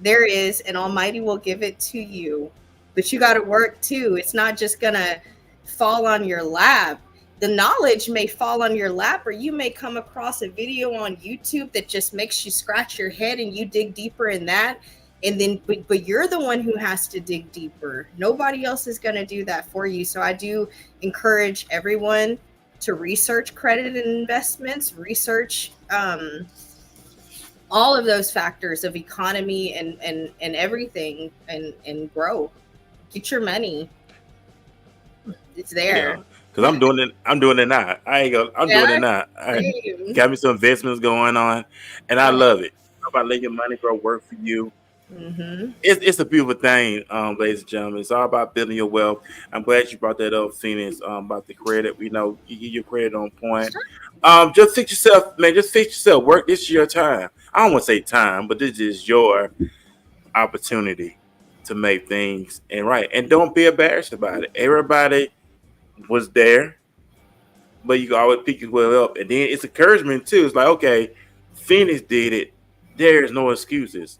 there is, and Almighty will give it to you. But you got to work too. It's not just going to fall on your lap. The knowledge may fall on your lap, or you may come across a video on YouTube that just makes you scratch your head and you dig deeper in that. And then, but you're the one who has to dig deeper. Nobody else is going to do that for you. So I do encourage everyone to research credit and investments, research all of those factors of economy and everything, and grow. Get your money. It's there. Yeah, because I'm doing it now. I'm doing it now. I got me some investments going on, and I love it. How about letting your money grow, work for you? Mm-hmm. It's a beautiful thing, ladies and gentlemen. It's all about building your wealth. I'm glad you brought that up, Phoenix, about the credit. We know you get your credit on point. Sure. Just fix yourself, man. Just fix yourself. Work. This is your time. I don't want to say time, but this is your opportunity to make things right. And don't be embarrassed about it. Everybody was there, but you can always pick your way up. And then it's encouragement too. It's like, okay, Phoenix did it. There's no excuses.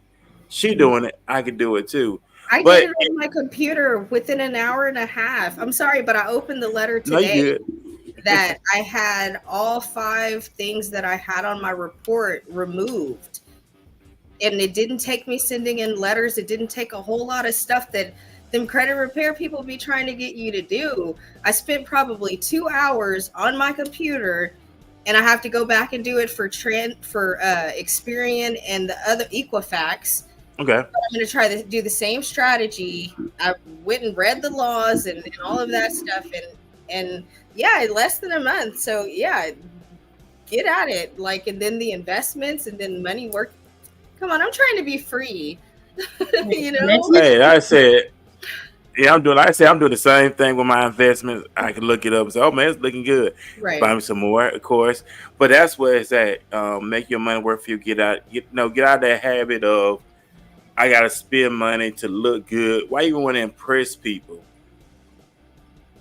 She doing it. I can do it too. I But did it on my computer within an hour and a half. I'm sorry, but I opened the letter no, today you good. that I had all 5 things that I had on my report removed. And it didn't take me sending in letters. It didn't take a whole lot of stuff that them credit repair people be trying to get you to do. I spent probably 2 hours on my computer, and I have to go back and do it for Experian and the other Equifax. Okay. I'm going to try to do the same strategy. I went and read the laws and all of that stuff, and yeah, less than a month. So yeah, get at it. Like, and then the investments and then money work. Come on, I'm trying to be free. You know. Hey, I said, yeah, I'm doing the same thing with my investments. I can look it up and say, oh man, it's looking good. Right. Buy me some more, of course. But that's where it's at. Make your money work for you. Get out of that habit of I gotta spend money to look good. Why you want to impress people?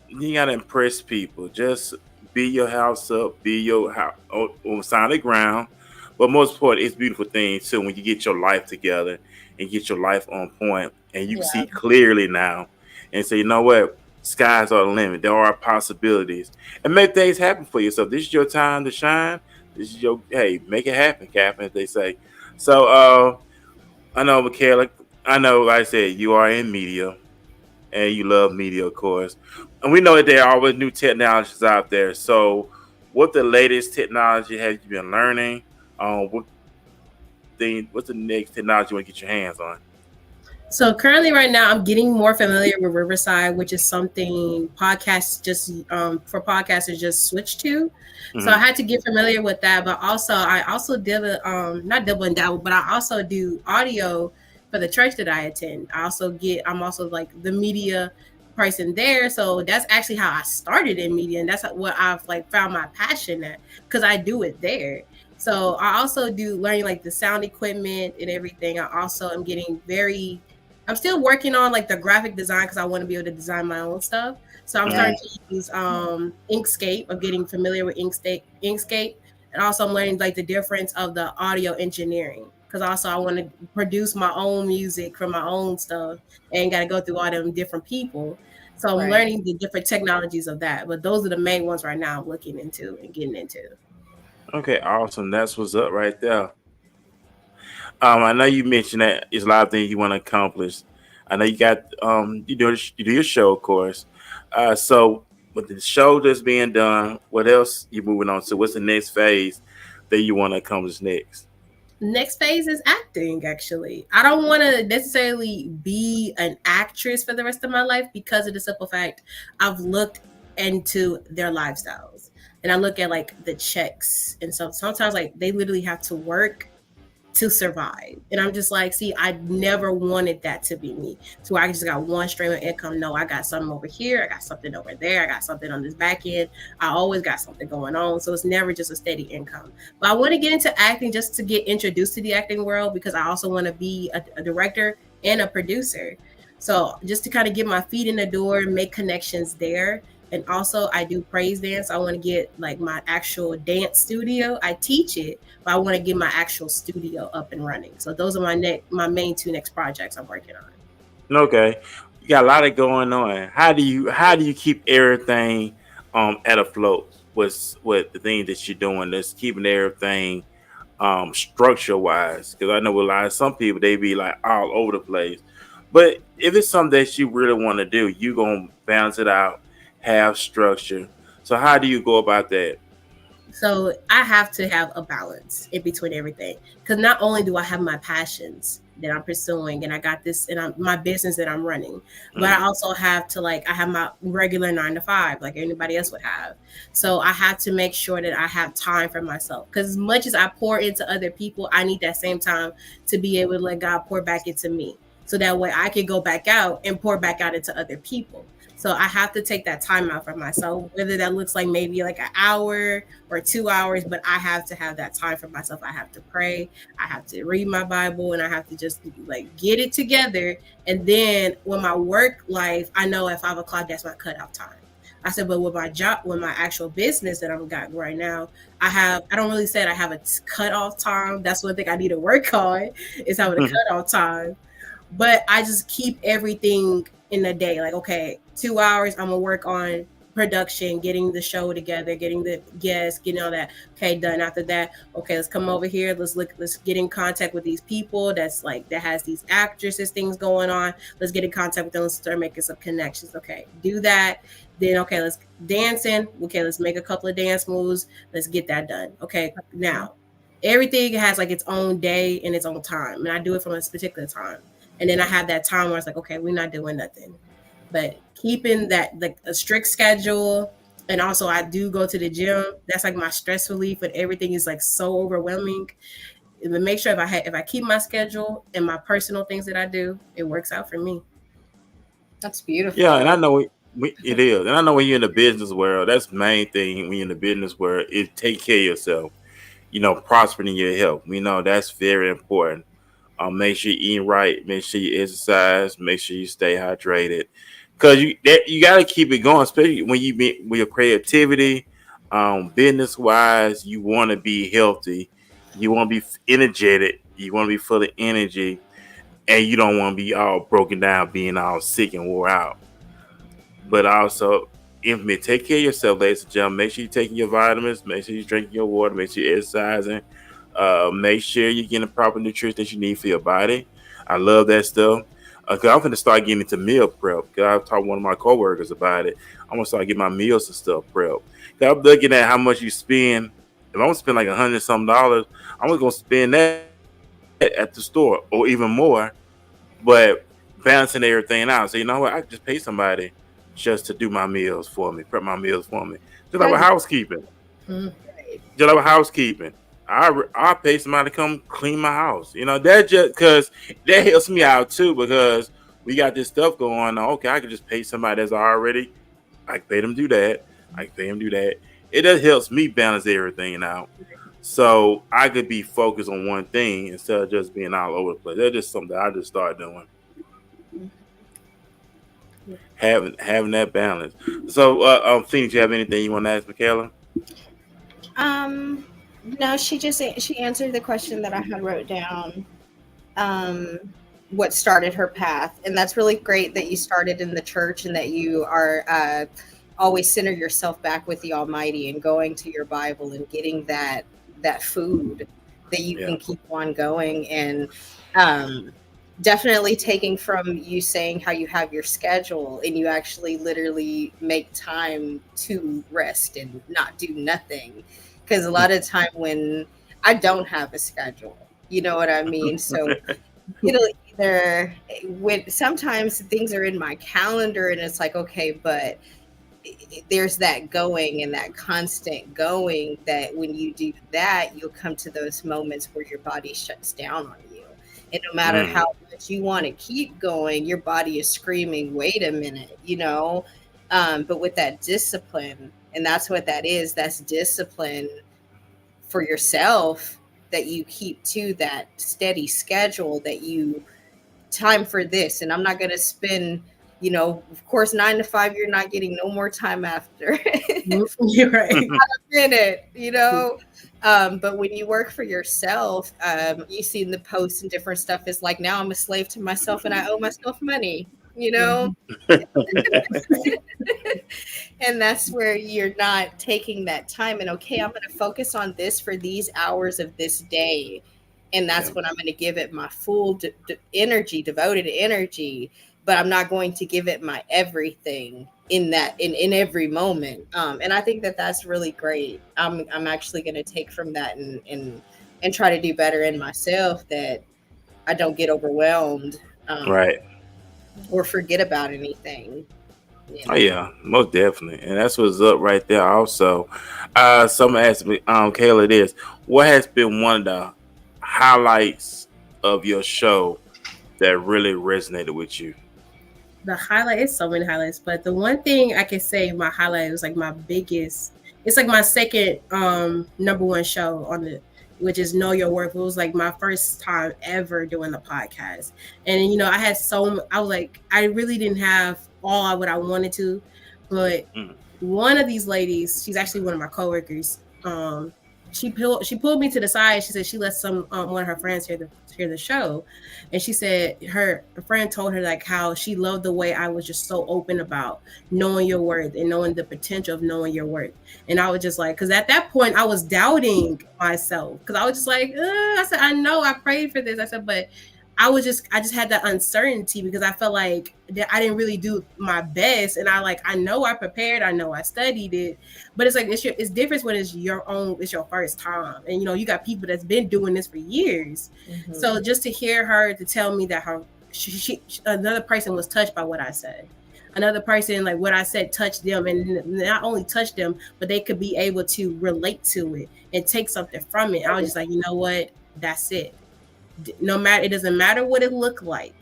You gotta impress people. Just be your house up, be your house on solid ground. But most important, it's a beautiful thing too when you get your life together and get your life on point, and you see clearly now, and say, you know what, skies are the limit. There are possibilities, and make things happen for you. So this is your time to shine. This is your make it happen, Captain, as they say. So I know, Michaela. I know, like I said, you are in media, and you love media, of course. And we know that there are always new technologies out there. So, what the latest technology have you been learning? What's the next technology you want to get your hands on? So currently, right now, I'm getting more familiar with Riverside, which is something podcasts for podcasters just switched to. Mm-hmm. So I had to get familiar with that, but also I also not double and dabble, but I also do audio for the church that I attend. I'm also like the media person there, so that's actually how I started in media, and that's what I've like found my passion at, because I do it there. So I also do learning like the sound equipment and everything. I also am I'm still working on like the graphic design because I want to be able to design my own stuff. So I'm starting to use Inkscape. I'm getting familiar with Inkscape. And also I'm learning like the difference of the audio engineering, because also I want to produce my own music for my own stuff and got to go through all them different people. So I'm learning the different technologies of that. But those are the main ones right now I'm looking into and getting into. Okay, awesome. That's what's up right there. I know you mentioned that there's a lot of things you want to accomplish. I know you got you do your show, of course. So with the show that's being done, what else you moving on to? What's the next phase that you want to accomplish next? Next phase is acting, actually. I don't want to necessarily be an actress for the rest of my life, because of the simple fact I've looked into their lifestyles and I look at like the checks, and so sometimes like they literally have to work to survive. And I'm just like, see, I never wanted that to be me. So I just got one stream of income. No, I got something over here. I got something over there. I got something on this back end. I always got something going on. So it's never just a steady income. But I want to get into acting just to get introduced to the acting world, because I also want to be a director and a producer. So just to kind of get my feet in the door, make connections there. And also I do praise dance. I want to get like my actual dance studio. I teach it, but I want to get my actual studio up and running. So those are my main 2 next projects I'm working on. Okay. You got a lot of going on. How do you keep everything at a float with the things that you're doing, that's keeping everything structure wise? Because I know with some people, they be like all over the place. But if it's something that you really want to do, you gonna balance it out, have structure. So how do you go about that? So I have to have a balance in between everything, because not only do I have my passions that I'm pursuing, and I got this and my business that I'm running, but I also have to I have my regular 9 to 5 like anybody else would have. So I have to make sure that I have time for myself, because as much as I pour into other people, I need that same time to be able to let God pour back into me, so that way I can go back out and pour back out into other people. So I have to take that time out for myself, whether that looks like maybe like an hour or 2 hours, but I have to have that time for myself. I have to pray, I have to read my Bible, and I have to just like get it together. And then when my work life, I know at 5 o'clock, that's my cutoff time. I said, but with my job, with my actual business that I've got right now, I don't really say I have a cutoff time. That's one thing I need to work on, is having a cutoff time. but I just keep everything in a day. Like, okay, 2 hours, I'm gonna work on production, getting the show together, getting the guests, getting all that. Okay, done. After that, okay, let's come over here. Let's get in contact with these people that has these actresses things going on. Let's get in contact with them. Let's start making some connections. Okay, do that. Then okay, let's dancing. Okay, let's make a couple of dance moves. Let's get that done. Okay, now everything has like its own day and its own time, and I do it from a particular time. And then I have that time where it's like, okay, we're not doing nothing. But keeping that like a strict schedule, and also I do go to the gym. That's like my stress relief, but everything is like so overwhelming. But make sure if I keep my schedule and my personal things that I do, it works out for me. That's beautiful. Yeah, and I know it is, and I know when you're in the business world, that's the main thing. When you're in the business world, is take care of yourself. Prospering in your health. We know that's very important. Make sure you eat right. Make sure you exercise. Make sure you stay hydrated. Because you got to keep it going, especially when with your creativity, business wise. You want to be healthy. You want to be energetic. You want to be full of energy, and you don't want to be all broken down, being all sick and wore out. But also, take care of yourself, ladies and gentlemen. Make sure you're taking your vitamins. Make sure you're drinking your water. Make sure you're exercising. Make sure you're getting the proper nutrition that you need for your body. I love that stuff. Cause I'm gonna start getting into meal prep. Cause I've talked to one of my coworkers about it. I'm gonna start getting my meals and stuff prep. Cause I'm looking at how much you spend. If I'm gonna spend like $100 some, I'm just gonna spend that at the store or even more. But balancing everything out. So you know what? I can just pay somebody just to do my meals for me, prep my meals for me. Just like with housekeeping. Just like with housekeeping. I pay somebody to come clean my house. That just because that helps me out too, because we got this stuff going on. Okay, I can just pay somebody that's already. I can pay them do that. It just helps me balance everything out, so I could be focused on one thing instead of just being all over the place. That's just something I just started doing. Having that balance. So, Phoenix, you have anything you want to ask Michaela? No, she answered the question that I had wrote down. What started her path, and that's really great that you started in the church and that you are always center yourself back with the Almighty and going to your Bible and getting that food that you can keep on going, and definitely taking from you saying how you have your schedule and you actually literally make time to rest and not do nothing. Because a lot of time when I don't have a schedule, you know what I mean? So it'll either, sometimes things are in my calendar and it's like, okay, but there's that going and that constant going that when you do that, you'll come to those moments where your body shuts down on you. And no matter how much you want to keep going, your body is screaming, wait a minute, but with that discipline, and that's what that is. That's discipline for yourself, that you keep to that steady schedule, that you time for this. And I'm not going to spend, of course, 9 to 5, you're not getting no more time after. You're right. Not a minute, but when you work for yourself, you see in the posts and different stuff, it's like, now I'm a slave to myself and I owe myself money. And that's where you're not taking that time and okay, I'm going to focus on this for these hours of this day, and that's when I'm going to give it my full devoted energy, but I'm not going to give it my everything in every moment. And I think that that's really great. I'm actually going to take from that and try to do better in myself, that I don't get overwhelmed. Right. Or forget about anything. Oh yeah, most definitely, and that's what's up right there. Also, someone asked me, Kayla, this: what has been one of the highlights of your show that really resonated with you? The highlight is so many highlights, but the one thing I can say my highlight was like my biggest. It's like my second number one show on the, which is Know Your Worth. It was like my first time ever doing the podcast. And, I had I was like, I really didn't have all what I wanted to, but one of these ladies, she's actually one of my coworkers. she pulled me to the side. She said she let one of her friends hear the show, and she said her friend told her like how she loved the way I was just so open about knowing your worth and knowing the potential of knowing your worth. And I was just like, because at that point I was doubting myself, because I was just like, I said, I know I prayed for this. I said, but I just had that uncertainty because I felt like that I didn't really do my best. And I know I prepared, I know I studied it, but it's like, it's different when it's your first time. And, you got people that's been doing this for years. Mm-hmm. So just to hear her to tell me that another person was touched by what I said. Another person, like what I said, touched them, and not only touched them, but they could be able to relate to it and take something from it. I was just like, you know what? That's it. No matter, it doesn't matter what it looked like.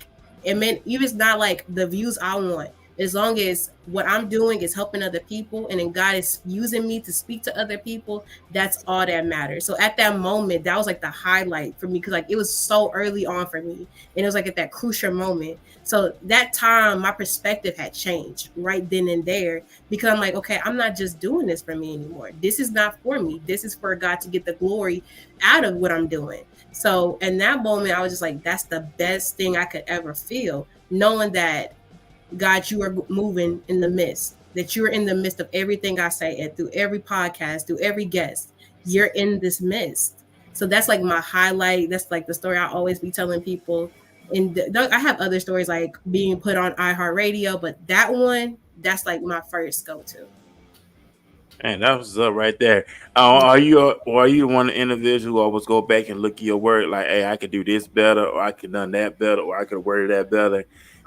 Even it's not like the views I want, as long as what I'm doing is helping other people, and then God is using me to speak to other people, that's all that matters. So at that moment, that was like the highlight for me, because like it was so early on for me, and it was like at that crucial moment. So that time, my perspective had changed right then and there, because I'm like, okay, I'm not just doing this for me anymore. This is not for me. This is for God to get the glory out of what I'm doing. So in that moment, I was just like, that's the best thing I could ever feel, knowing that God, you are moving in the midst, that you're in the midst of everything I say, and through every podcast, through every guest, you're in this midst. So that's like my highlight. That's like the story I always be telling people. And I have other stories like being put on iHeartRadio, but that one, that's like my first go-to. And that was up right there. Are you one of the individuals who always go back and look at your work like, hey, I could do this better, or I could done that better, or I could word that better?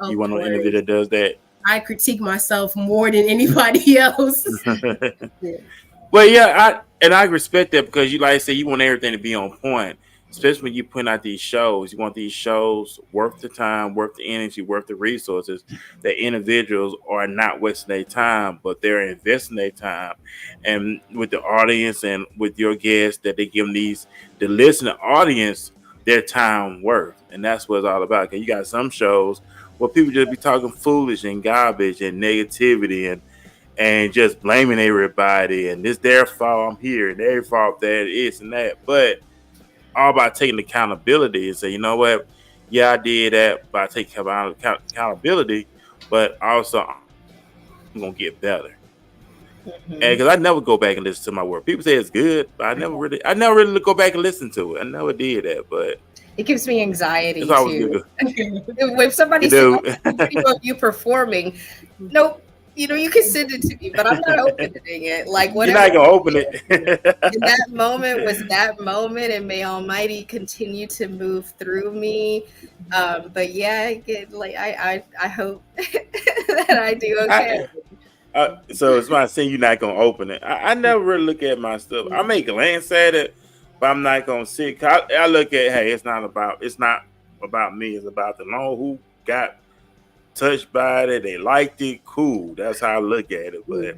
You want an individual that does that? I critique myself more than anybody else. Yeah. Well, yeah, I respect that, because you, like I said, you want everything to be on point. Especially when you put out these shows, you want these shows worth the time, worth the energy, worth the resources. That individuals are not wasting their time, but they're investing their time, and with the audience and with your guests, that they give them the listening audience their time worth, and that's what it's all about. Because you got some shows where people just be talking foolish and garbage and negativity and just blaming everybody, and this their fault I'm here and their fault that is and that, but all about taking accountability and say, you know what? Yeah, I did that, but I take accountability, but also I'm gonna get better. Mm-hmm. And because I never go back and listen to my work. People say it's good, but I never really go back and listen to it. I never did that, but it gives me anxiety too. If somebody says you performing, nope. You can send it to me, but I'm not opening it. Like, whatever. You're not gonna open it. That moment was that moment, and may Almighty continue to move through me. But yeah, I hope that I do okay. So it's why I say you're not gonna open it. I never really look at my stuff. I may glance at it, but I'm not gonna sit. I look at, hey, it's not about me. It's about the Lord who got touched by it, they liked it, cool. That's how I look at it. But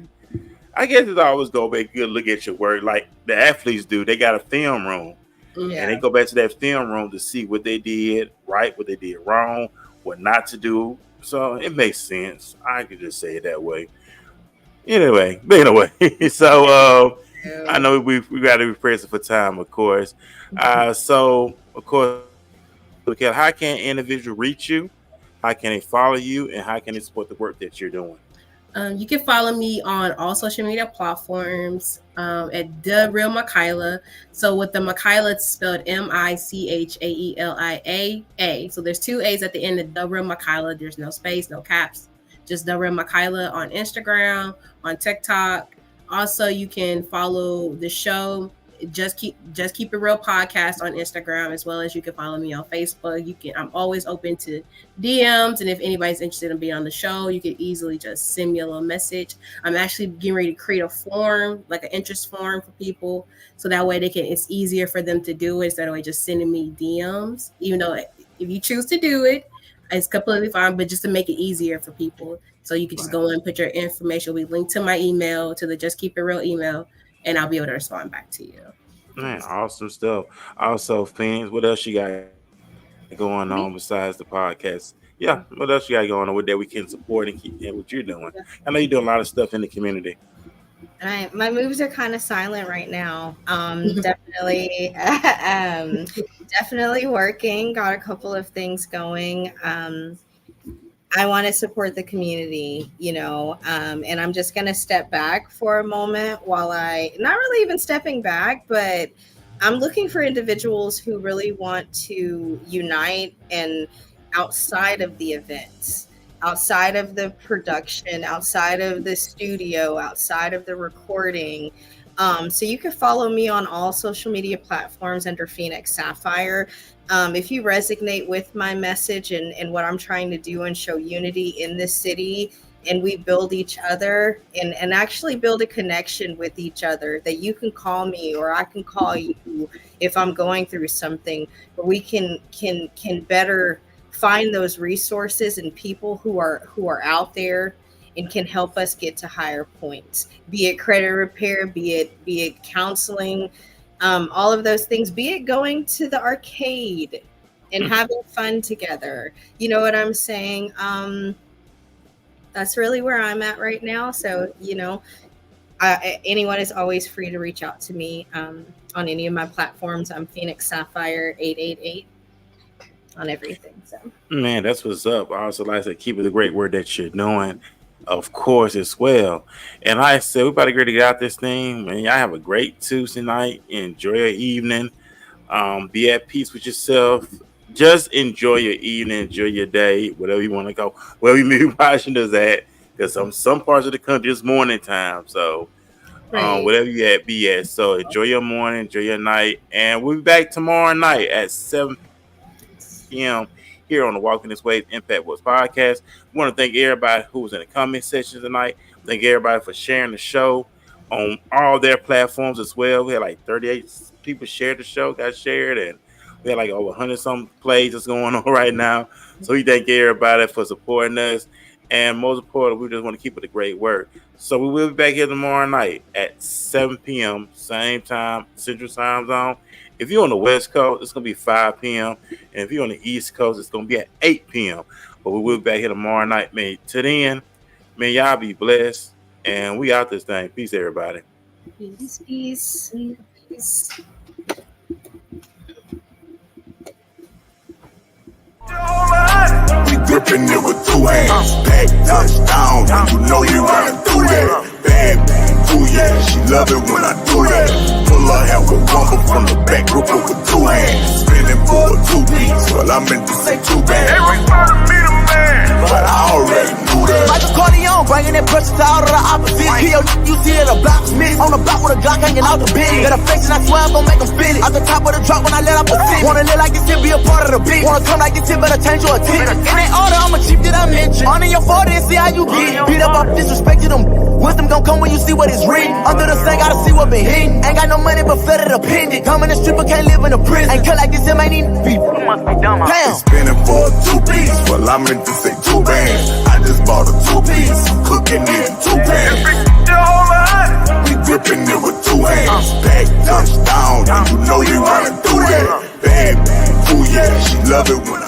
I guess it's always go back good look at your work, like the athletes do. They got a film room, and they go back to that film room to see what they did right, what they did wrong, what not to do. So it makes sense. I could just say it that way. Anyway, so I know we got to be present for time, of course. So of course, how can an individual reach you? How can they follow you, and how can they support the work that you're doing? You can follow me on all social media platforms at The Real Michaela. So with the Michaela, it's spelled Michaelia. So there's 2 A's at the end of The Real Michaela. There's no space, no caps. Just The Real Michaela on Instagram, on TikTok. Also, you can follow the show, Just Keep It Real podcast on Instagram, as well as you can follow me on Facebook. I'm always open to DMs, and if anybody's interested in being on the show, you can easily just send me a little message. I'm actually getting ready to create a form, like an interest form for people, so that way it's easier for them to do it instead of just sending me DMs. Even though if you choose to do it, it's completely fine, but just to make it easier for people, so you can just go and put your information. We link to my email, to the Just Keep It Real email, and I'll be able to respond back to you. Man, awesome stuff. Also, Phoenix, what else you got going on besides the podcast? Yeah, what else you got going on with that we can support and keep what you're doing? I know you're doing a lot of stuff in the community. My moves are kind of silent right now. Definitely, definitely working. Got a couple of things going. I want to support the community, and I'm just going to step back for a moment while not really even stepping back, but I'm looking for individuals who really want to unite and outside of the events, outside of the production, outside of the studio, outside of the recording. So you can follow me on all social media platforms under Phoenix Sapphire. If you resonate with my message and what I'm trying to do and show unity in this city, and we build each other and actually build a connection with each other, that you can call me or I can call you if I'm going through something, where we can better find those resources and people who are out there and can help us get to higher points, be it credit repair, be it counseling, all of those things, be it going to the arcade and having fun together. You know what I'm saying? That's really where I'm at right now. So, anyone is always free to reach out to me on any of my platforms. I'm Phoenix Sapphire 888 on everything. So, man, that's what's up. I also like to keep it the great work that you're doing, of course, as well. And like I said, we about to get out this thing, man. Y'all have a great Tuesday night. Enjoy your evening. Be at peace with yourself. Just enjoy your evening, enjoy your day, whatever you want to go, wherever you may be watching us at, because some parts of the country it's morning time. So whatever you at, be at. So enjoy your morning, enjoy your night, and we'll be back tomorrow night at 7 p.m. here on the Walking This Way Impact Woods podcast. We want to thank everybody who was in the comment section tonight. Thank everybody for sharing the show on all their platforms as well. We had like 38 people shared the show, got shared, and we had like over 100-something plays that's going on right now. So we thank everybody for supporting us. And most importantly, we just want to keep it a great work. So we will be back here tomorrow night at 7 p.m., same time, Central Time Zone. If you're on the West Coast, it's going to be 5 p.m. And if you're on the East Coast, it's going to be at 8 p.m. But we will be back here tomorrow night. Man, to then, man, y'all be blessed. And we out this thing. Peace, everybody. Peace, peace, peace. We gripping it with two hands. Back touchdown, and you know you running through that. Bad, ooh yeah, she love it when I do that. Pull her hair with rumble from the back, grip it with two hands. Spinning for a 2 beats, well I meant to say 2 bands. Everybody be the man, but I already knew that. Like a Corleone, bringing that pressure to all of the opposite. Kill you see it, a block Smith. On the block with a Glock hanging out the bed. That affection, I swear I'm gon' make them feel it. At the top of the drop when I let up a tip. Wanna live like this and be a part of the beat. Wanna come like this and better change your attention. In that order, I'm a chief that I mentioned. On in your 40 and see how you get. Beat up off disrespect to them. Wisdom gon' come when you see what is written. Under the sand, gotta see what been hidden. Ain't got no money but flooded a pendant. Come in the stripper, can't live in a prison. Ain't cut like this, it ain't even be. Damn. Spinning for a 2 piece, well I meant to say 2 bands. I just bought a 2 piece, I'm cooking it in 2 pans. We gripping it with 2 hands. Back touchdown, and you know you running through that. Bad, ooh yeah, she love it when